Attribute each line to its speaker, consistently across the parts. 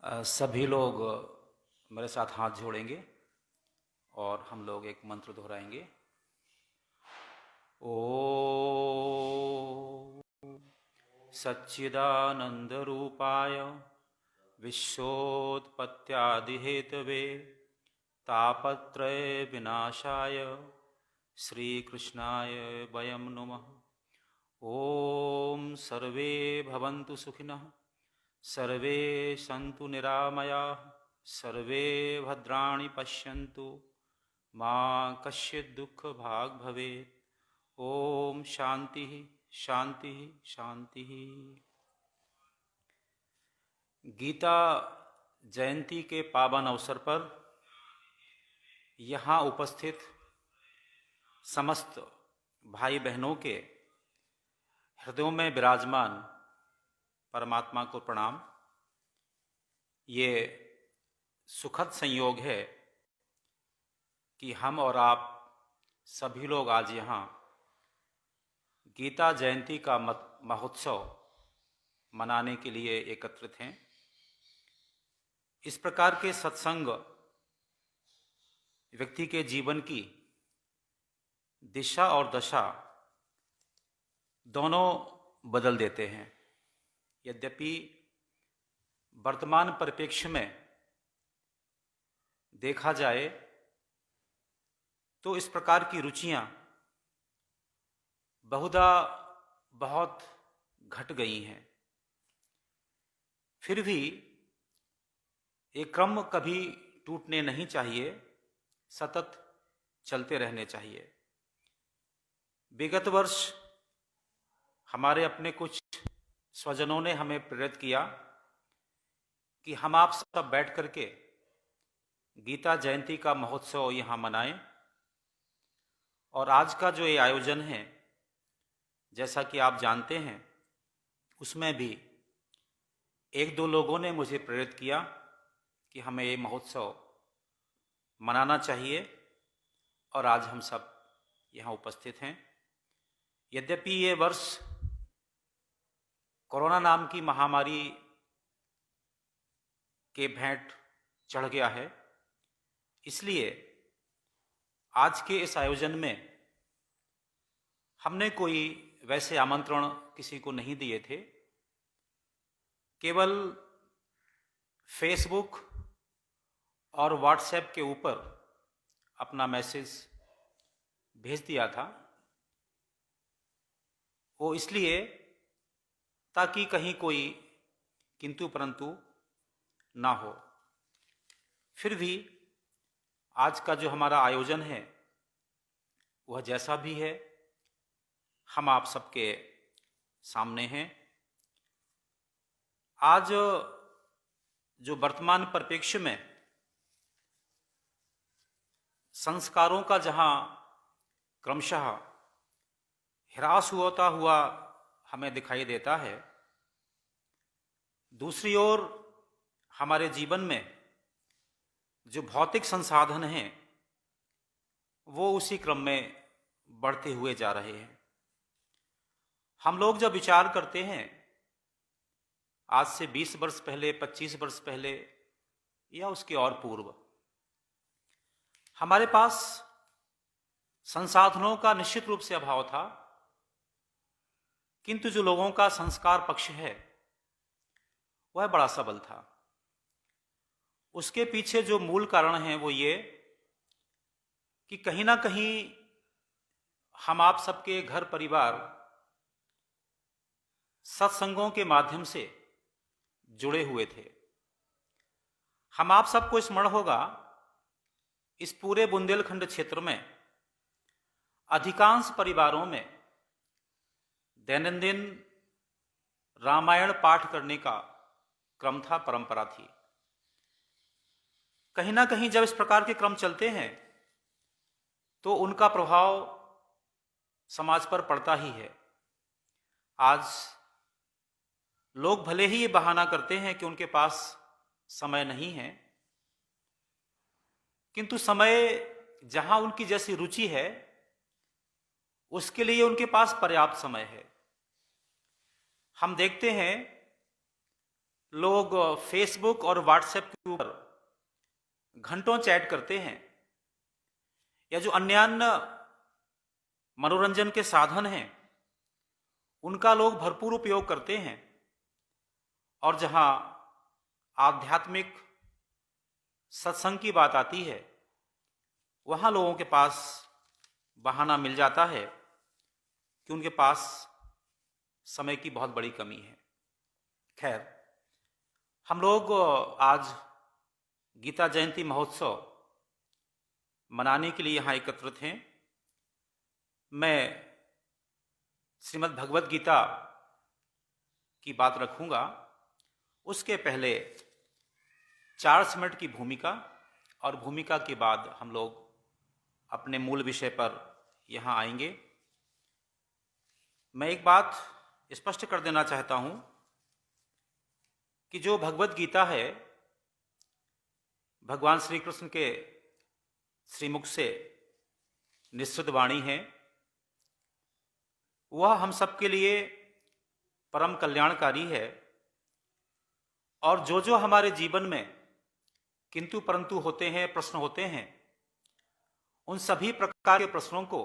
Speaker 1: सभी लोग मेरे साथ हाथ जोड़ेंगे और हम लोग एक मंत्र दोहराएंगे। ओम सच्चिदानंद रूपाय विश्वोत्पत्त्यादिहेतवे तापत्रय विनाशाय श्री कृष्णाय वयं नमः। ओम सर्वे भवन्तु सुखिनः, सर्वे सन्तु निरामयाः, सर्वे भद्राणि पश्यन्तु, मा कश्चित् दुःखभाग् भवेत्। ओम शांति शांति शांति। गीता जयंती के पावन अवसर पर यहाँ उपस्थित समस्त भाई बहनों के हृदयों में विराजमान परमात्मा को प्रणाम। ये सुखद संयोग है कि हम और आप सभी लोग आज यहाँ गीता जयंती का महोत्सव मनाने के लिए एकत्रित हैं। इस प्रकार के सत्संग व्यक्ति के जीवन की दिशा और दशा दोनों बदल देते हैं। यद्यपि वर्तमान परिप्रेक्ष्य में देखा जाए तो इस प्रकार की रुचियां बहुधा बहुत घट गई हैं, फिर भी एक क्रम कभी टूटने नहीं चाहिए, सतत चलते रहने चाहिए। विगत वर्ष हमारे अपने कुछ स्वजनों ने हमें प्रेरित किया कि हम आप सब बैठ करके गीता जयंती का महोत्सव यहाँ मनाएं। और आज का जो ये आयोजन है, जैसा कि आप जानते हैं, उसमें भी एक दो लोगों ने मुझे प्रेरित किया कि हमें ये महोत्सव मनाना चाहिए, और आज हम सब यहाँ उपस्थित हैं। यद्यपि ये वर्ष कोरोना नाम की महामारी के भेंट चढ़ गया है, इसलिए आज के इस आयोजन में हमने कोई वैसे आमंत्रण किसी को नहीं दिए थे। केवल फेसबुक और व्हाट्सएप के ऊपर अपना मैसेज भेज दिया था। वो इसलिए ताकि कहीं कोई किंतु परंतु ना हो। फिर भी आज का जो हमारा आयोजन है वह जैसा भी है, हम आप सबके सामने हैं। आज जो वर्तमान परिप्रेक्ष्य में संस्कारों का जहां क्रमशः ह्रास होता हुआ हमें दिखाई देता है, दूसरी ओर हमारे जीवन में जो भौतिक संसाधन हैं वो उसी क्रम में बढ़ते हुए जा रहे हैं। हम लोग जब विचार करते हैं, आज से 20 वर्ष पहले, 25 वर्ष पहले या उसके और पूर्व, हमारे पास संसाधनों का निश्चित रूप से अभाव था, किंतु जो लोगों का संस्कार पक्ष है वह बड़ा सबल था। उसके पीछे जो मूल कारण है वो ये कि कहीं ना कहीं हम आप सबके घर परिवार सत्संगों के माध्यम से जुड़े हुए थे। हम आप सबको स्मरण होगा, इस पूरे बुंदेलखंड क्षेत्र में अधिकांश परिवारों में दैनंदिन रामायण पाठ करने का क्रम था, परंपरा थी। कहीं ना कहीं जब इस प्रकार के क्रम चलते हैं तो उनका प्रभाव समाज पर पड़ता ही है। आज लोग भले ही ये बहाना करते हैं कि उनके पास समय नहीं है, किंतु समय जहां उनकी जैसी रुचि है उसके लिए उनके पास पर्याप्त समय है। हम देखते हैं लोग फेसबुक और व्हाट्सएप के ऊपर घंटों चैट करते हैं, या जो अन्य मनोरंजन के साधन हैं उनका लोग भरपूर उपयोग करते हैं, और जहां आध्यात्मिक सत्संग की बात आती है वहां लोगों के पास बहाना मिल जाता है कि उनके पास समय की बहुत बड़ी कमी है। खैर, हम लोग आज गीता जयंती महोत्सव मनाने के लिए यहाँ एकत्रित हैं। मैं श्रीमद् भगवत गीता की बात रखूंगा। उसके पहले 4 मिनट की भूमिका, और भूमिका के बाद हम लोग अपने मूल विषय पर यहाँ आएंगे। मैं एक बात स्पष्ट कर देना चाहता हूँ कि जो भगवत गीता है भगवान श्री कृष्ण के श्रीमुख से निश्चित वाणी है, वह हम सबके लिए परम कल्याणकारी है। और जो जो हमारे जीवन में किंतु परंतु होते हैं, प्रश्न होते हैं, उन सभी प्रकार के प्रश्नों को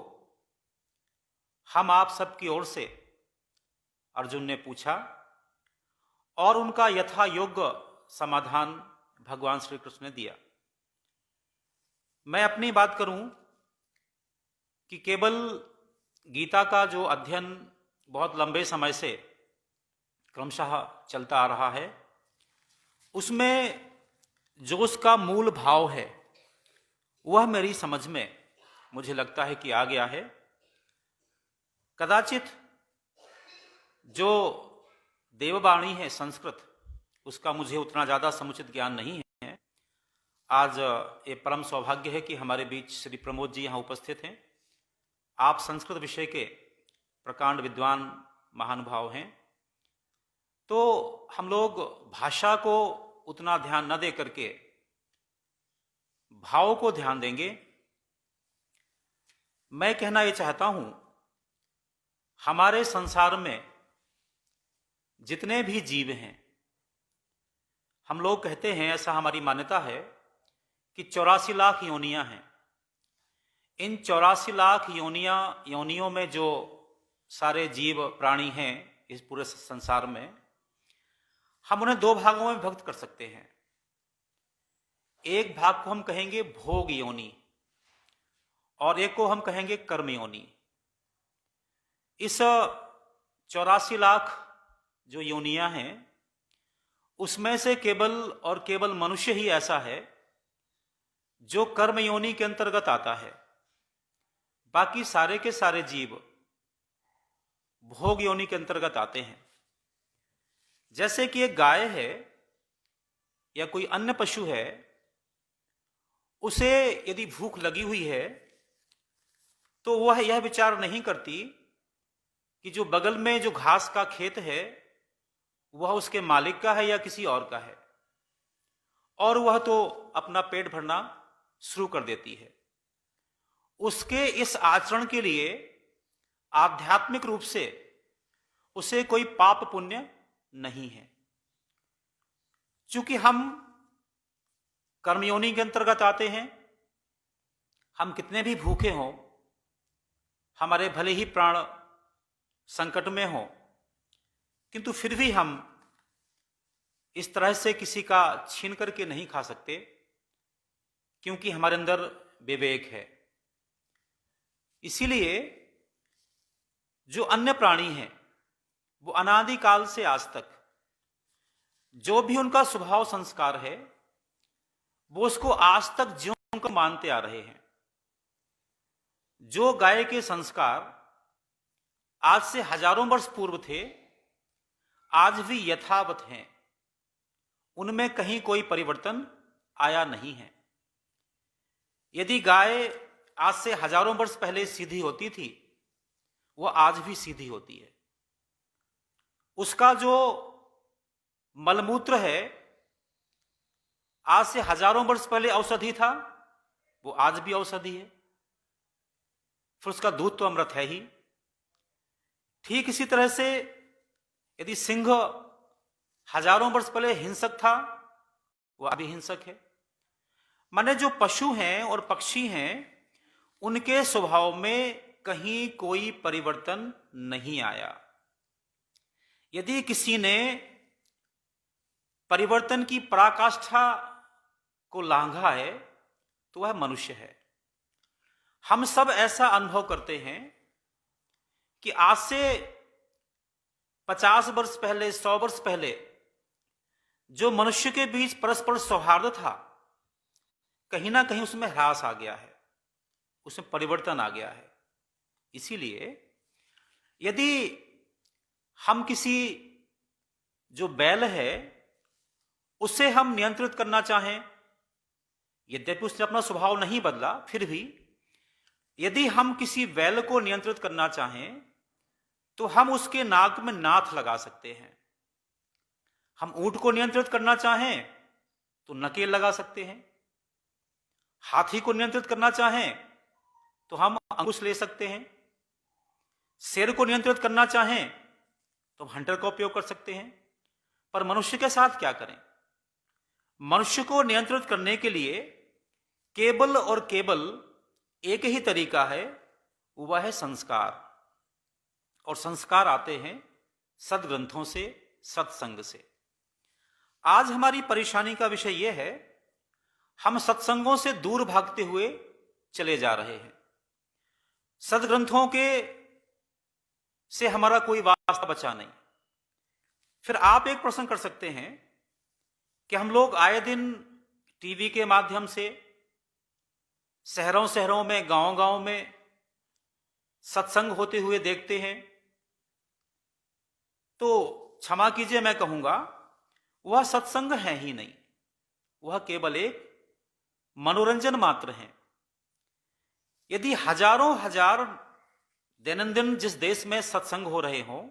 Speaker 1: हम आप सबकी ओर से अर्जुन ने पूछा और उनका यथा योग्य समाधान भगवान श्री कृष्ण ने दिया। मैं अपनी बात करूं कि केवल गीता का जो अध्ययन बहुत लंबे समय से क्रमशः चलता आ रहा है, उसमें जो उसका मूल भाव है वह मेरी समझ में मुझे लगता है कि आ गया है। कदाचित जो देववाणी है संस्कृत, उसका मुझे उतना ज़्यादा समुचित ज्ञान नहीं है। आज ये परम सौभाग्य है कि हमारे बीच श्री प्रमोद जी यहाँ उपस्थित हैं। आप संस्कृत विषय के प्रकांड विद्वान महानुभाव हैं, तो हम लोग भाषा को उतना ध्यान न दे करके भाव को ध्यान देंगे। मैं कहना ये चाहता हूं, हमारे संसार में जितने भी जीव हैं, हम लोग कहते हैं, ऐसा हमारी मान्यता है कि 84 लाख योनियां हैं। इन 84 लाख योनियों में जो सारे जीव प्राणी हैं इस पूरे संसार में, हम उन्हें 2 भागों में विभक्त कर सकते हैं। एक भाग को हम कहेंगे भोग योनि और एक को हम कहेंगे कर्म योनि। इस 84 लाख जो योनियां हैं उसमें से केवल और केवल मनुष्य ही ऐसा है जो कर्म योनि के अंतर्गत आता है। बाकी सारे के सारे जीव भोग योनि के अंतर्गत आते हैं। जैसे कि एक गाय है या कोई अन्य पशु है, उसे यदि भूख लगी हुई है तो वह यह विचार नहीं करती कि जो बगल में जो घास का खेत है वह उसके मालिक का है या किसी और का है, और वह तो अपना पेट भरना शुरू कर देती है। उसके इस आचरण के लिए आध्यात्मिक रूप से उसे कोई पाप पुण्य नहीं है। चूंकि हम कर्मयोनि के अंतर्गत आते हैं, हम कितने भी भूखे हों, हमारे भले ही प्राण संकट में हो, किंतु फिर भी हम इस तरह से किसी का छीन करके नहीं खा सकते, क्योंकि हमारे अंदर विवेक है। इसीलिए जो अन्य प्राणी हैं वो अनादिकाल से आज तक जो भी उनका स्वभाव संस्कार है वो उसको आज तक ज्यों को मानते आ रहे हैं। जो गाय के संस्कार आज से हजारों वर्ष पूर्व थे, आज भी यथावत हैं, उनमें कहीं कोई परिवर्तन आया नहीं है। यदि गाय आज से हजारों वर्ष पहले सीधी होती थी, वह आज भी सीधी होती है। उसका जो मलमूत्र है आज से हजारों वर्ष पहले औषधि था, वो आज भी औषधि है। फिर उसका दूध तो अमृत है ही। ठीक इसी तरह से यदि सिंह हजारों वर्ष पहले हिंसक था, वह अभी हिंसक है। माने जो पशु हैं और पक्षी हैं, उनके स्वभाव में कहीं कोई परिवर्तन नहीं आया। यदि किसी ने परिवर्तन की पराकाष्ठा को लांघा है तो वह मनुष्य है। हम सब ऐसा अनुभव करते हैं कि आज से 50 वर्ष पहले, 100 वर्ष पहले जो मनुष्य के बीच परस्पर सौहार्द था, कहीं ना कहीं उसमें ह्रास आ गया है, उसमें परिवर्तन आ गया है। इसीलिए यदि हम किसी जो बैल है उसे हम नियंत्रित करना चाहें, यद्यपि उसने अपना स्वभाव नहीं बदला, फिर भी यदि हम किसी बैल को नियंत्रित करना चाहें तो हम उसके नाक में नाथ लगा सकते हैं। हम ऊंट को नियंत्रित करना चाहें तो नकेल लगा सकते हैं। हाथी को नियंत्रित करना चाहें तो हम अंकुश ले सकते हैं। शेर को नियंत्रित करना चाहें तो हम हंटर का उपयोग कर सकते हैं। पर मनुष्य के साथ क्या करें? मनुष्य को नियंत्रित करने के लिए केवल और केवल एक ही तरीका है, वह है संस्कार। और संस्कार आते हैं सदग्रंथों से, सत्संग से। आज हमारी परेशानी का विषय यह है, हम सत्संगों से दूर भागते हुए चले जा रहे हैं। सदग्रंथों के से हमारा कोई वास्ता बचा नहीं। फिर आप एक प्रश्न कर सकते हैं कि हम लोग आए दिन टीवी के माध्यम से शहरों शहरों में, गांव गांव में सत्संग होते हुए देखते हैं, तो क्षमा कीजिए, मैं कहूंगा वह सत्संग है ही नहीं, वह केवल एक मनोरंजन मात्र है। यदि हजारों हजार दैनंदिन जिस देश में सत्संग हो रहे हों,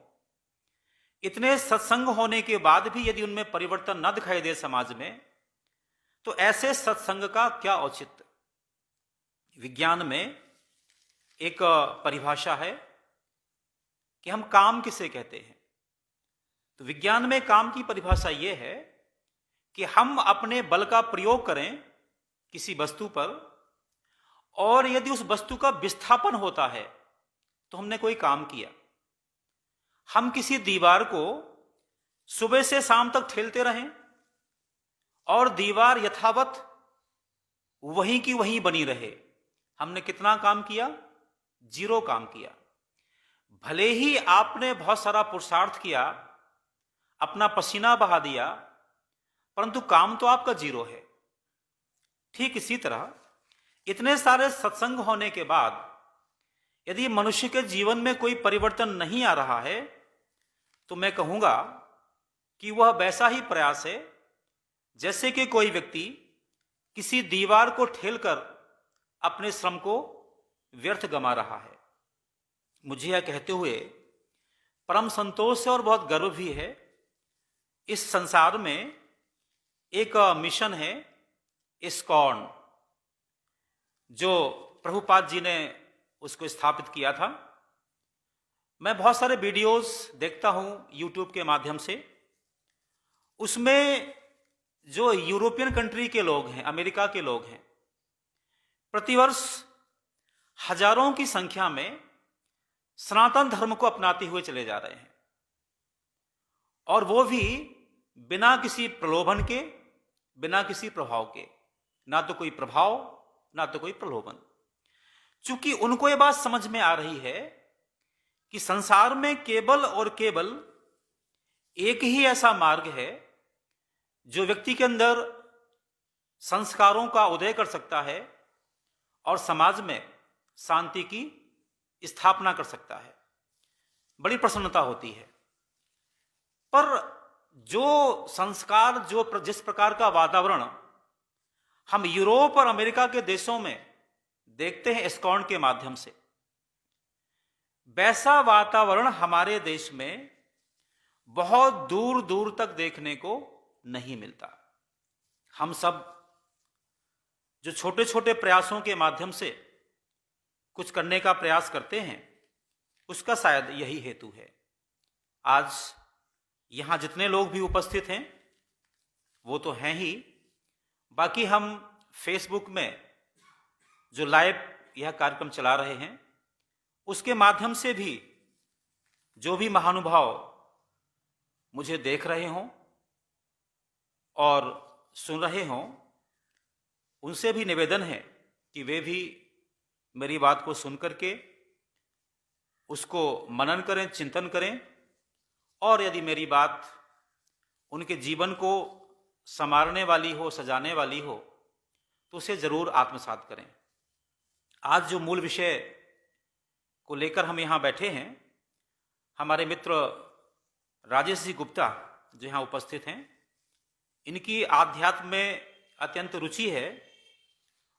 Speaker 1: इतने सत्संग होने के बाद भी यदि उनमें परिवर्तन न दिखाई दे समाज में, तो ऐसे सत्संग का क्या औचित्य? विज्ञान में एक परिभाषा है कि हम काम किसे कहते हैं। तो विज्ञान में काम की परिभाषा यह है कि हम अपने बल का प्रयोग करें किसी वस्तु पर, और यदि उस वस्तु का विस्थापन होता है तो हमने कोई काम किया। हम किसी दीवार को सुबह से शाम तक ठेलते रहें और दीवार यथावत वहीं की वहीं बनी रहे, हमने कितना काम किया? 0 काम किया। भले ही आपने बहुत सारा पुरुषार्थ किया, अपना पसीना बहा दिया, परंतु काम तो आपका 0 है। ठीक इसी तरह इतने सारे सत्संग होने के बाद यदि मनुष्य के जीवन में कोई परिवर्तन नहीं आ रहा है, तो मैं कहूंगा कि वह वैसा ही प्रयास है जैसे कि कोई व्यक्ति किसी दीवार को ठेलकर अपने श्रम को व्यर्थ गमा रहा है। मुझे यह कहते हुए परम संतोष है और बहुत गर्व भी है। इस संसार में एक मिशन है इस्कॉन, जो प्रभुपाद जी ने उसको स्थापित किया था। मैं बहुत सारे वीडियोस देखता हूं यूट्यूब के माध्यम से। उसमें जो यूरोपियन कंट्री के लोग हैं, अमेरिका के लोग हैं, प्रतिवर्ष हजारों की संख्या में सनातन धर्म को अपनाते हुए चले जा रहे हैं, और वो भी बिना किसी प्रलोभन के, बिना किसी प्रभाव के। ना तो कोई प्रभाव, ना तो कोई प्रलोभन। चूंकि उनको ये बात समझ में आ रही है कि संसार में केवल और केवल एक ही ऐसा मार्ग है जो व्यक्ति के अंदर संस्कारों का उदय कर सकता है और समाज में शांति की स्थापना कर सकता है। बड़ी प्रसन्नता होती है। पर जो संस्कार, जो जिस प्रकार का वातावरण हम यूरोप और अमेरिका के देशों में देखते हैं इस्कॉन के माध्यम से, वैसा वातावरण हमारे देश में बहुत दूर दूर तक देखने को नहीं मिलता। हम सब जो छोटे छोटे प्रयासों के माध्यम से कुछ करने का प्रयास करते हैं, उसका शायद यही हेतु है। आज यहाँ जितने लोग भी उपस्थित हैं वो तो हैं ही, बाकी हम फेसबुक में जो लाइव यह कार्यक्रम चला रहे हैं उसके माध्यम से भी जो भी महानुभाव मुझे देख रहे हों और सुन रहे हों, उनसे भी निवेदन है कि वे भी मेरी बात को सुन करके उसको मनन करें, चिंतन करें, और यदि मेरी बात उनके जीवन को संवारने वाली हो, सजाने वाली हो, तो उसे जरूर आत्मसात करें। आज जो मूल विषय को लेकर हम यहाँ बैठे हैं, हमारे मित्र राजेश जी गुप्ता जो यहाँ उपस्थित हैं, इनकी आध्यात्म में अत्यंत रुचि है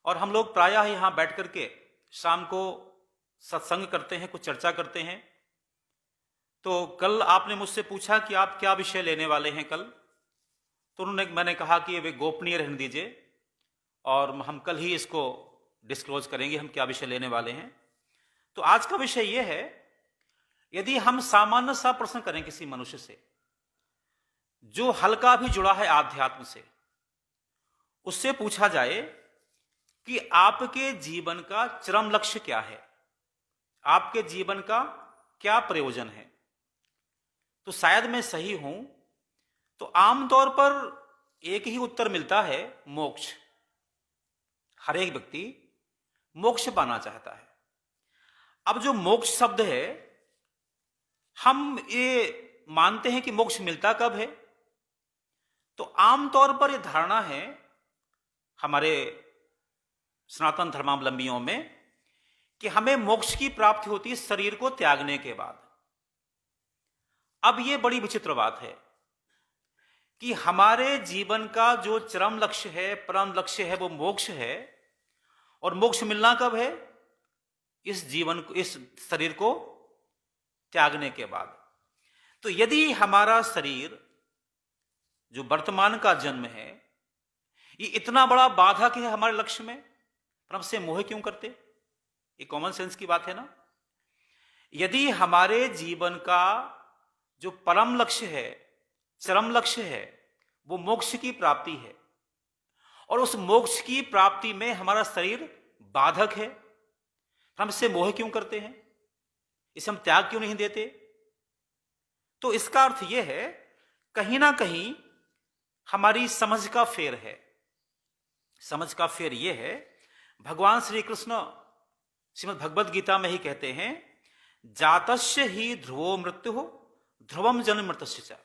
Speaker 1: और हम लोग प्रायः यहाँ बैठ करके शाम को सत्संग करते हैं, कुछ चर्चा करते हैं। तो कल आपने मुझसे पूछा कि आप क्या विषय लेने वाले हैं कल, तो मैंने कहा कि वे गोपनीय रहने दीजिए और हम कल ही इसको डिस्क्लोज करेंगे हम क्या विषय लेने वाले हैं। तो आज का विषय यह है, यदि हम सामान्य सा प्रश्न करें किसी मनुष्य से जो हल्का भी जुड़ा है आध्यात्म से, उससे पूछा जाए कि आपके जीवन का चरम लक्ष्य क्या है, आपके जीवन का क्या प्रयोजन है, तो शायद मैं सही हूं तो आमतौर पर एक ही उत्तर मिलता है, मोक्ष। हर एक व्यक्ति मोक्ष पाना चाहता है। अब जो मोक्ष शब्द है, हम ये मानते हैं कि मोक्ष मिलता कब है, तो आमतौर पर यह धारणा है हमारे सनातन धर्मावलंबियों में कि हमें मोक्ष की प्राप्ति होती है शरीर को त्यागने के बाद। अब यह बड़ी विचित्र बात है कि हमारे जीवन का जो चरम लक्ष्य है, परम लक्ष्य है, वो मोक्ष है। और मोक्ष मिलना कब है? इस जीवन को, इस शरीर को त्यागने के बाद। तो यदि हमारा शरीर जो वर्तमान का जन्म है ये इतना बड़ा बाधक है हमारे लक्ष्य में, पर हमसे मोह क्यों करते? ये कॉमन सेंस की बात है ना। यदि हमारे जीवन का जो परम लक्ष्य है, चरम लक्ष्य है, वो मोक्ष की प्राप्ति है और उस मोक्ष की प्राप्ति में हमारा शरीर बाधक है, हम इससे मोह क्यों करते हैं? इसे हम त्याग क्यों नहीं देते? तो इसका अर्थ यह है, कहीं ना कहीं हमारी समझ का फेर है। समझ का फेर यह है, भगवान श्री कृष्ण श्रीमद् भगवद गीता में ही कहते हैं, जातस्य ही ध्रुवो मृत्यु ध्रुवम जन्म मृतस्य च।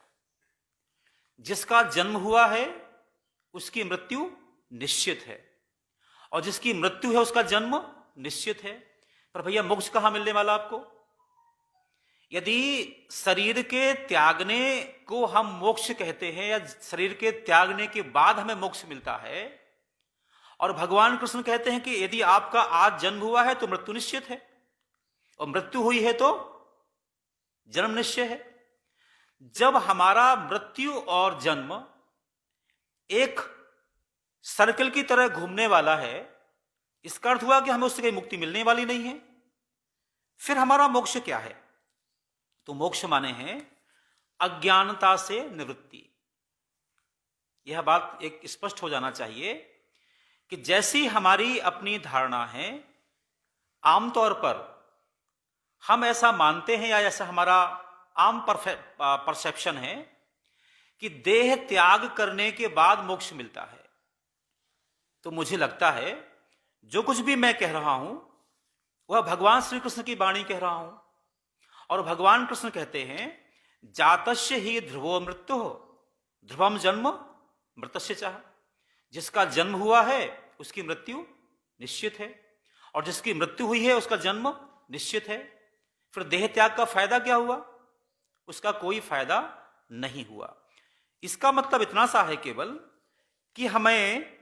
Speaker 1: जिसका जन्म हुआ है उसकी मृत्यु निश्चित है, और जिसकी मृत्यु है उसका जन्म निश्चित है। पर भैया मोक्ष कहां मिलने वाला आपको? यदि शरीर के त्यागने को हम मोक्ष कहते हैं या शरीर के त्यागने के बाद हमें मोक्ष मिलता है, और भगवान कृष्ण कहते हैं कि यदि आपका आज जन्म हुआ है तो मृत्यु निश्चित है, और मृत्यु हुई है तो जन्म निश्चय है। जब हमारा मृत्यु और जन्म एक सर्कल की तरह घूमने वाला है, इसका अर्थ हुआ कि हमें उससे कहीं मुक्ति मिलने वाली नहीं है। फिर हमारा मोक्ष क्या है? तो मोक्ष माने हैं अज्ञानता से निवृत्ति। यह बात एक स्पष्ट हो जाना चाहिए कि जैसी हमारी अपनी धारणा है, आमतौर पर हम ऐसा मानते हैं या ऐसा हमारा आम परसेप्शन है कि देह त्याग करने के बाद मोक्ष मिलता है। तो मुझे लगता है जो कुछ भी मैं कह रहा हूं वह भगवान श्री कृष्ण की वाणी कह रहा हूं, और भगवान कृष्ण कहते हैं, जातस्य ही ध्रुवो मृत्यु ध्रुवम जन्म मृतस्य चाह। जिसका जन्म हुआ है उसकी मृत्यु निश्चित है, और जिसकी मृत्यु हुई है उसका जन्म निश्चित है। फिर देह त्याग का फायदा क्या हुआ? उसका कोई फायदा नहीं हुआ। इसका मतलब इतना सा है केवल कि हमें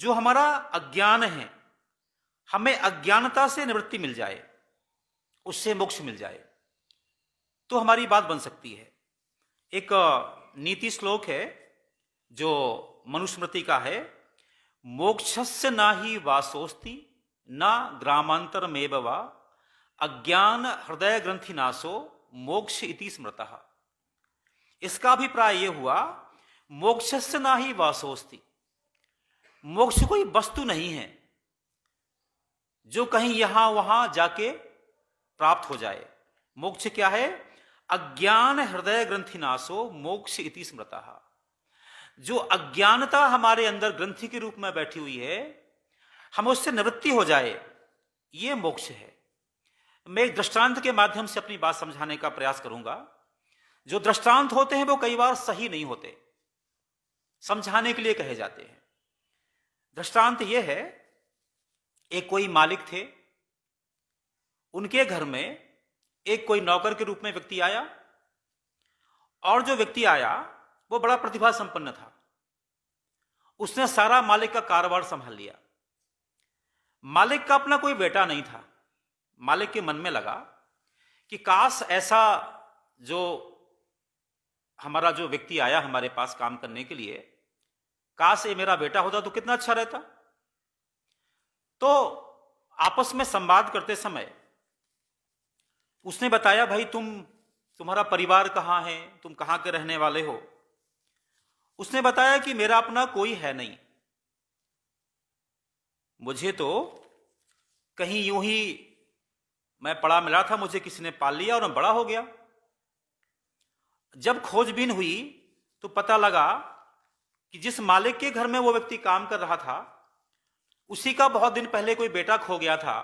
Speaker 1: जो हमारा अज्ञान है, हमें अज्ञानता से निवृत्ति मिल जाए, उससे मोक्ष मिल जाए, तो हमारी बात बन सकती है। एक नीति श्लोक है जो मनुस्मृति का है, मोक्षस्य ना ही वासोस्ति ना ग्रामांतर मेव वा अज्ञान हृदय ग्रंथि नाशो मोक्ष इति स्मृतः। इसका अभिप्राय यह हुआ मोक्षस्य ना ही वासोस्ति, मोक्ष कोई वस्तु नहीं है जो कहीं यहां वहां जाके प्राप्त हो जाए। मोक्ष क्या है? अज्ञान हृदय ग्रंथि नाशो मोक्ष इति स्मृतः। जो अज्ञानता हमारे अंदर ग्रंथि के रूप में बैठी हुई है, हम उससे निवृत्ति हो जाए, यह मोक्ष है। मैं एक दृष्टांत के माध्यम से अपनी बात समझाने का प्रयास करूंगा। जो दृष्टांत होते हैं वो कई बार सही नहीं होते, समझाने के लिए कहे जाते हैं। दृष्टांत यह है, एक कोई मालिक थे, उनके घर में एक कोई नौकर के रूप में व्यक्ति आया, और जो व्यक्ति आया वो बड़ा प्रतिभा संपन्न था। उसने सारा मालिक का कारोबार संभाल लिया। मालिक का अपना कोई बेटा नहीं था। मालिक के मन में लगा कि काश ऐसा जो हमारा जो व्यक्ति आया हमारे पास काम करने के लिए, काश ये मेरा बेटा होता तो कितना अच्छा रहता। तो आपस में संवाद करते समय उसने बताया, भाई तुम्हारा परिवार कहां है, तुम कहां के रहने वाले हो? उसने बताया कि मेरा अपना कोई है नहीं, मुझे तो कहीं यूं ही मैं पड़ा मिला था, मुझे किसी ने पाल लिया और मैं बड़ा हो गया। जब खोजबीन हुई तो पता लगा कि जिस मालिक के घर में वो व्यक्ति काम कर रहा था, उसी का बहुत दिन पहले कोई बेटा खो गया था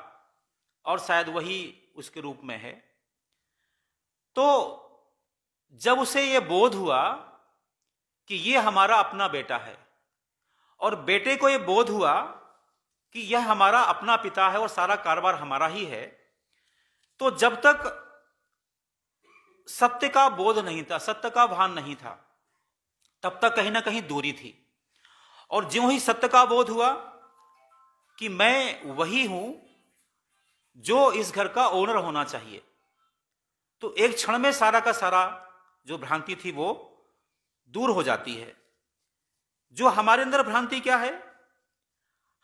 Speaker 1: और शायद वही उसके रूप में है। तो जब उसे यह बोध हुआ कि यह हमारा अपना बेटा है, और बेटे को यह बोध हुआ कि यह हमारा अपना पिता है और सारा कारोबार हमारा ही है, तो जब तक सत्य का बोध नहीं था, सत्य का भान नहीं था, तब तक कहीं ना कहीं दूरी थी। और ज्यों ही सत्य का बोध हुआ कि मैं वही हूं जो इस घर का ओनर होना चाहिए, तो एक क्षण में सारा का सारा जो भ्रांति थी वो दूर हो जाती है। जो हमारे अंदर भ्रांति क्या है?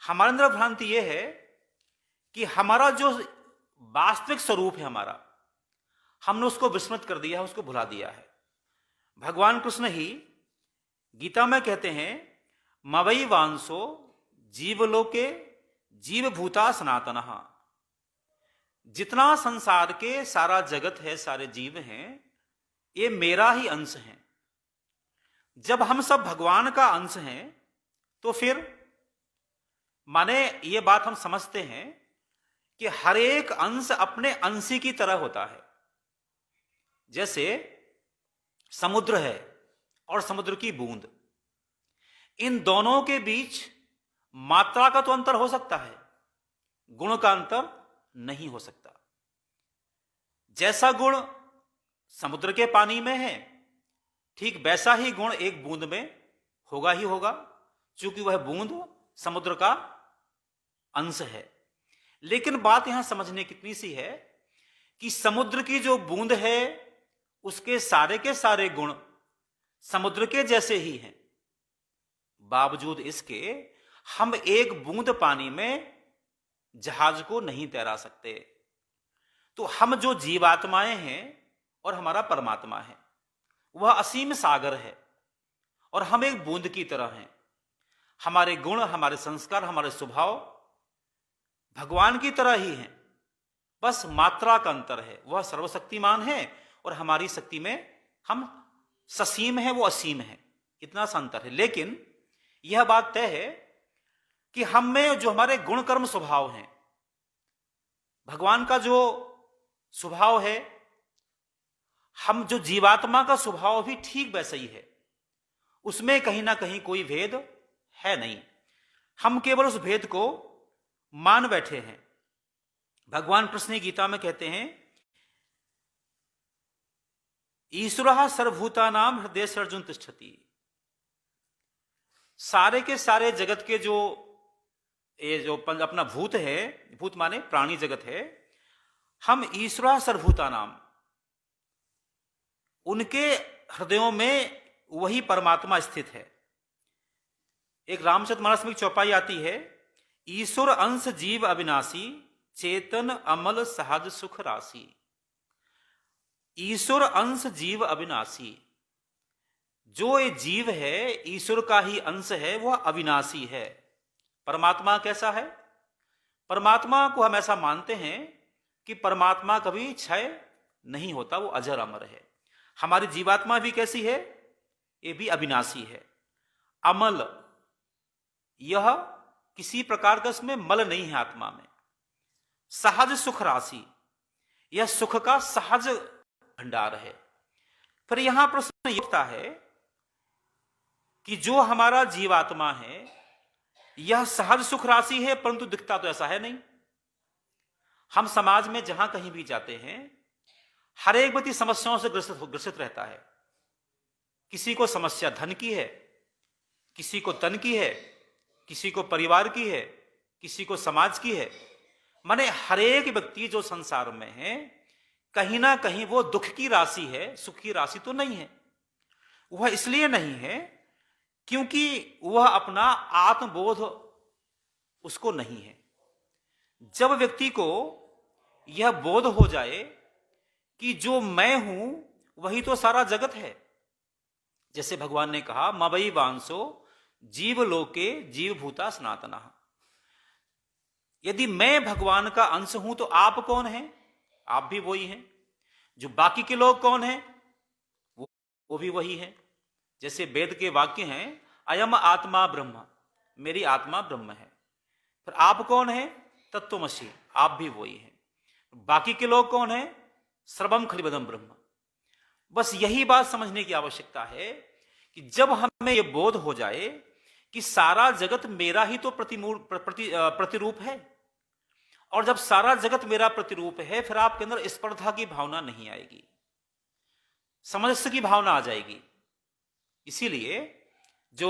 Speaker 1: हमारे अंदर भ्रांति यह है कि हमारा जो वास्तविक स्वरूप है हमारा, हमने उसको विस्मृत कर दिया है, उसको भुला दिया है। भगवान कृष्ण ही गीता में कहते हैं, मवई वांसो जीवलोके जीवभूता सनातनः। जितना संसार के सारा जगत है, सारे जीव हैं, ये मेरा ही अंश है। जब हम सब भगवान का अंश हैं तो फिर माने ये बात हम समझते हैं कि हर एक अंश अपने अंशी की तरह होता है। जैसे समुद्र है और समुद्र की बूंद, इन दोनों के बीच मात्रा का तो अंतर हो सकता है, गुण का अंतर नहीं हो सकता। जैसा गुण समुद्र के पानी में है, ठीक वैसा ही गुण एक बूंद में होगा ही होगा, क्योंकि वह बूंद समुद्र का अंश है। लेकिन बात यहां समझने कितनी सी है कि समुद्र की जो बूंद है उसके सारे के सारे गुण समुद्र के जैसे ही हैं। बावजूद इसके हम एक बूंद पानी में जहाज को नहीं तैरा सकते। तो हम जो जीवात्माएं हैं और हमारा परमात्मा है, वह असीम सागर है और हम एक बूंद की तरह हैं। हमारे गुण, हमारे संस्कार, हमारे स्वभाव भगवान की तरह ही हैं, बस मात्रा का अंतर है। वह सर्वशक्तिमान है और हमारी शक्ति में हम ससीम है, वो असीम है, इतना सा अंतर है। लेकिन यह बात तय है कि हम में जो हमारे गुण कर्म स्वभाव हैं, भगवान का जो स्वभाव है, हम जो जीवात्मा का स्वभाव भी ठीक वैसा ही है, उसमें कहीं ना कहीं कोई भेद है नहीं। हम केवल उस भेद को मान बैठे हैं। भगवान कृष्ण गीता में कहते हैं, ईश्वरः सर्वभूतानां हृदय अर्जुन तिष्ठति। सारे के सारे जगत के जो ये जो अपना भूत है, भूत माने प्राणी जगत है, हम ईश्वरः सर्वभूतानां, उनके हृदयों में वही परमात्मा स्थित है। एक रामचरितमानस में चौपाई आती है, ईश्वर अंश जीव अविनाशी, चेतन अमल सहज सुख राशि। ईश्वर अंश जीव अविनाशी, जो ये जीव है ईश्वर का ही अंश है, वह अविनाशी है। परमात्मा कैसा है? परमात्मा को हम ऐसा मानते हैं कि परमात्मा कभी क्षय नहीं होता, वो अजर अमर है। हमारी जीवात्मा भी कैसी है? ये भी अविनाशी है, अमल। यह किसी प्रकार का इसमें मल नहीं है आत्मा में। सहज सुख राशि, यह सुख का सहज भंडार है। फिर यहां प्रश्न ये उठता है कि जो हमारा जीवात्मा है यह सहज सुख राशि है, परंतु दिखता तो ऐसा है नहीं। हम समाज में जहां कहीं भी जाते हैं, हर एक व्यक्ति समस्याओं से ग्रसित रहता है। किसी को समस्या धन की है, किसी को तन की है, किसी को परिवार की है, किसी को समाज की है। माने हर एक व्यक्ति जो संसार में है, कहीं ना कहीं वो दुख की राशि है, सुख की राशि तो नहीं है। वह इसलिए नहीं है क्योंकि वह अपना आत्मबोध उसको नहीं है। जब व्यक्ति को यह बोध हो जाए कि जो मैं हूं वही तो सारा जगत है, जैसे भगवान ने कहा मवई वांसो जीव लोके जीव भूता सनातना। यदि मैं भगवान का अंश हूं तो आप कौन हैं? आप भी वही हैं। जो बाकी के लोग कौन हैं? वो भी वही हैं। जैसे वेद के वाक्य हैं अयम आत्मा ब्रह्म, मेरी आत्मा ब्रह्म है। फिर आप कौन हैं? तत्वमसि, आप भी वही हैं। बाकी के लोग कौन हैं? सर्वम खलिबदम ब्रह्म। बस यही बात समझने की आवश्यकता है कि जब हमें यह बोध हो जाए कि सारा जगत मेरा ही तो प्रतिरूप है, और जब सारा जगत मेरा प्रतिरूप है, फिर आपके अंदर स्पर्धा की भावना नहीं आएगी, सामंजस्य की भावना आ जाएगी। इसीलिए जो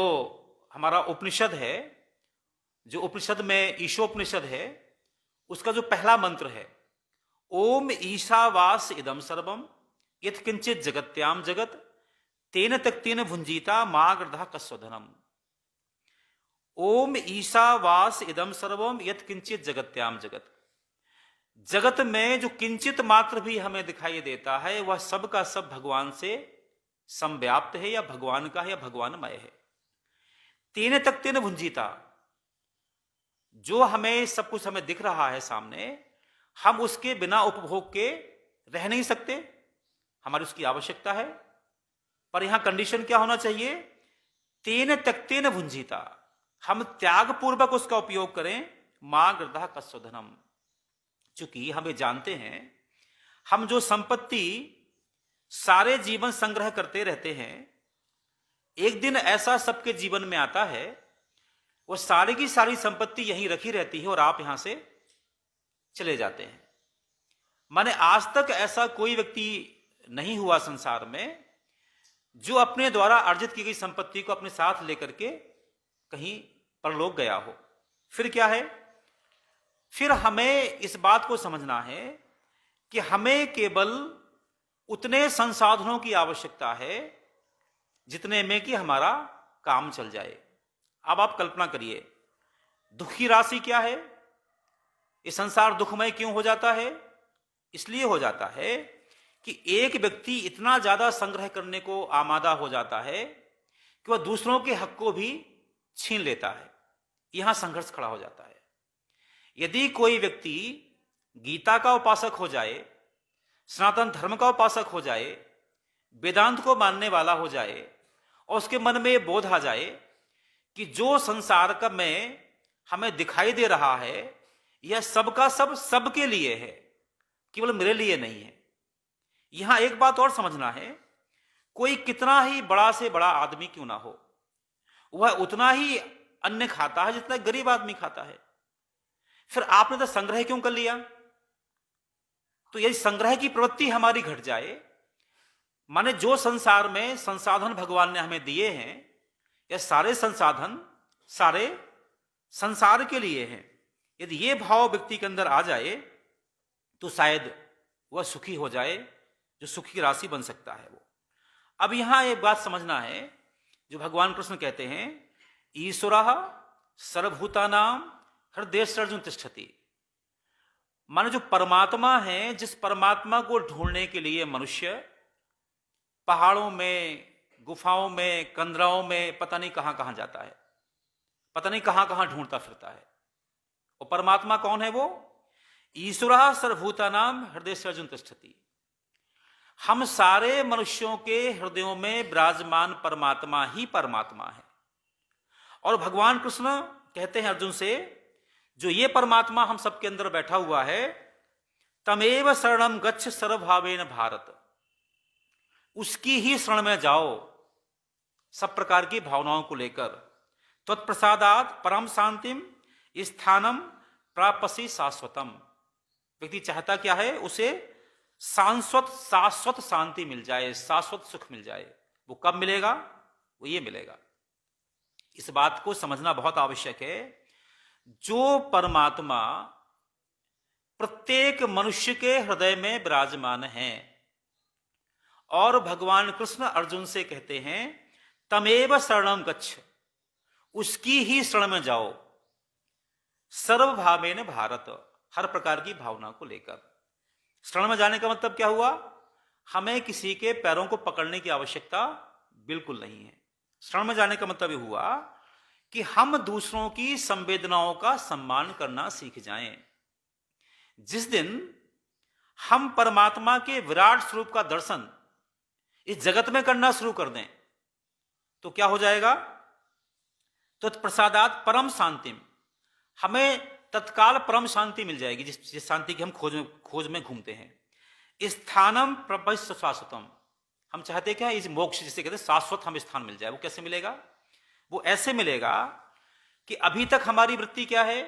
Speaker 1: हमारा उपनिषद है, जो उपनिषद में ईशोपनिषद है, उसका जो पहला मंत्र है ओम ईशावास इदम सर्वम यत् किंचित जगत्याम जगत तेन तक्तेन भुंजीता माग्रधा कस्वधनम। ओम ईशावास इदम सर्वम यत् किंचित जगत्याम जगत। जगत में जो किंचित मात्र भी हमें दिखाई देता है वह सब का सब भगवान से समव्याप्त है, या भगवान का है, या भगवानमय है। तेन तक्तेन भुंजीता, जो हमें सब कुछ हमें दिख रहा है सामने, हम उसके बिना उपभोग के रह नहीं सकते, हमारी उसकी आवश्यकता है। पर यहां कंडीशन क्या होना चाहिए? तेन तक्तेन भुंजीता, हम त्याग पूर्वक उसका उपयोग करें। मां गृधा कस्वधनम, चूंकि हमें जानते हैं हम जो संपत्ति सारे जीवन संग्रह करते रहते हैं, एक दिन ऐसा सबके जीवन में आता है वो सारी की सारी संपत्ति यहीं रखी रहती है और आप यहां से चले जाते हैं। माने आज तक ऐसा कोई व्यक्ति नहीं हुआ संसार में जो अपने द्वारा अर्जित की गई संपत्ति को अपने साथ लेकर के कहीं परलोक गया हो। फिर क्या है? फिर हमें इस बात को समझना है कि हमें केवल उतने संसाधनों की आवश्यकता है जितने में कि हमारा काम चल जाए। अब आप कल्पना करिए, दुख की राशि क्या है? ये संसार दुखमय क्यों हो जाता है? इसलिए हो जाता है कि एक व्यक्ति इतना ज्यादा संग्रह करने को आमादा हो जाता है कि वह दूसरों के हक को भी छीन लेता है। यहां संघर्ष खड़ा हो जाता है। यदि कोई व्यक्ति गीता का उपासक हो जाए, सनातन धर्म का उपासक हो जाए, वेदांत को मानने वाला हो जाए, और उसके मन में बोध आ जाए कि जो संसार का में हमें दिखाई दे रहा है यह सबका सब सबके लिए है, केवल मेरे लिए नहीं है। यहां एक बात और समझना है, कोई कितना ही बड़ा से बड़ा आदमी क्यों ना हो, वह उतना ही अन्न खाता है जितना गरीब आदमी खाता है। फिर आपने तो संग्रह क्यों कर लिया? तो यदि संग्रह की प्रवृत्ति हमारी घट जाए, माने जो संसार में संसाधन भगवान ने हमें दिए हैं, यह सारे संसाधन सारे संसार के लिए हैं, यदि ये भाव व्यक्ति के अंदर आ जाए तो शायद वह सुखी हो जाए, जो सुखी की राशि बन सकता है वो। अब यहां एक बात समझना है, जो भगवान कृष्ण कहते हैं ईश्वरः सर्वभूतानां हृदयेषु तिष्ठति। माने जो परमात्मा है, जिस परमात्मा को ढूंढने के लिए मनुष्य पहाड़ों में, गुफाओं में, कंदराओं में, पता नहीं कहां कहां जाता है, पता नहीं कहां कहां ढूंढता फिरता है। और परमात्मा कौन है? वो ईश्वरः सर्वभूतानां हृदय सर्जुन तिष्ठति। हम सारे मनुष्यों के हृदयों में विराजमान परमात्मा ही परमात्मा है। और भगवान कृष्ण कहते हैं अर्जुन से, जो ये परमात्मा हम सबके अंदर बैठा हुआ है, तमेव शरणम गच्छ सर्वभावेन भारत, उसकी ही शरण में जाओ सब प्रकार की भावनाओं को लेकर। त्वत्प्रसादात् परम शांतिम स्थानम प्रापसि शाश्वतम। व्यक्ति चाहता क्या है? उसे शाश्वत शांति मिल जाए, शाश्वत सुख मिल जाए। वो कब मिलेगा? वो ये मिलेगा। इस बात को समझना बहुत आवश्यक है। जो परमात्मा प्रत्येक मनुष्य के हृदय में विराजमान है, और भगवान कृष्ण अर्जुन से कहते हैं तमेव शरणम गच्छ, उसकी ही शरण में जाओ, सर्वभावेन भारत, हर प्रकार की भावना को लेकर। शरण में जाने का मतलब क्या हुआ? हमें किसी के पैरों को पकड़ने की आवश्यकता बिल्कुल नहीं है। शरण में जाने का मतलब यह हुआ कि हम दूसरों की संवेदनाओं का सम्मान करना सीख जाएं। जिस दिन हम परमात्मा के विराट स्वरूप का दर्शन इस जगत में करना शुरू कर दें तो क्या हो जाएगा? तो प्रसादात परम शांतिम, हमें तत्काल परम शांति मिल जाएगी, जिस शांति की हम खोज में घूमते हैं। स्थानम प्रपश्य शाश्वतम, हम चाहते क्या? इस मोक्ष जिसे कहते हैं शाश्वत हमें स्थान मिल जाए। वो कैसे मिलेगा? वो ऐसे मिलेगा कि अभी तक हमारी वृत्ति क्या है?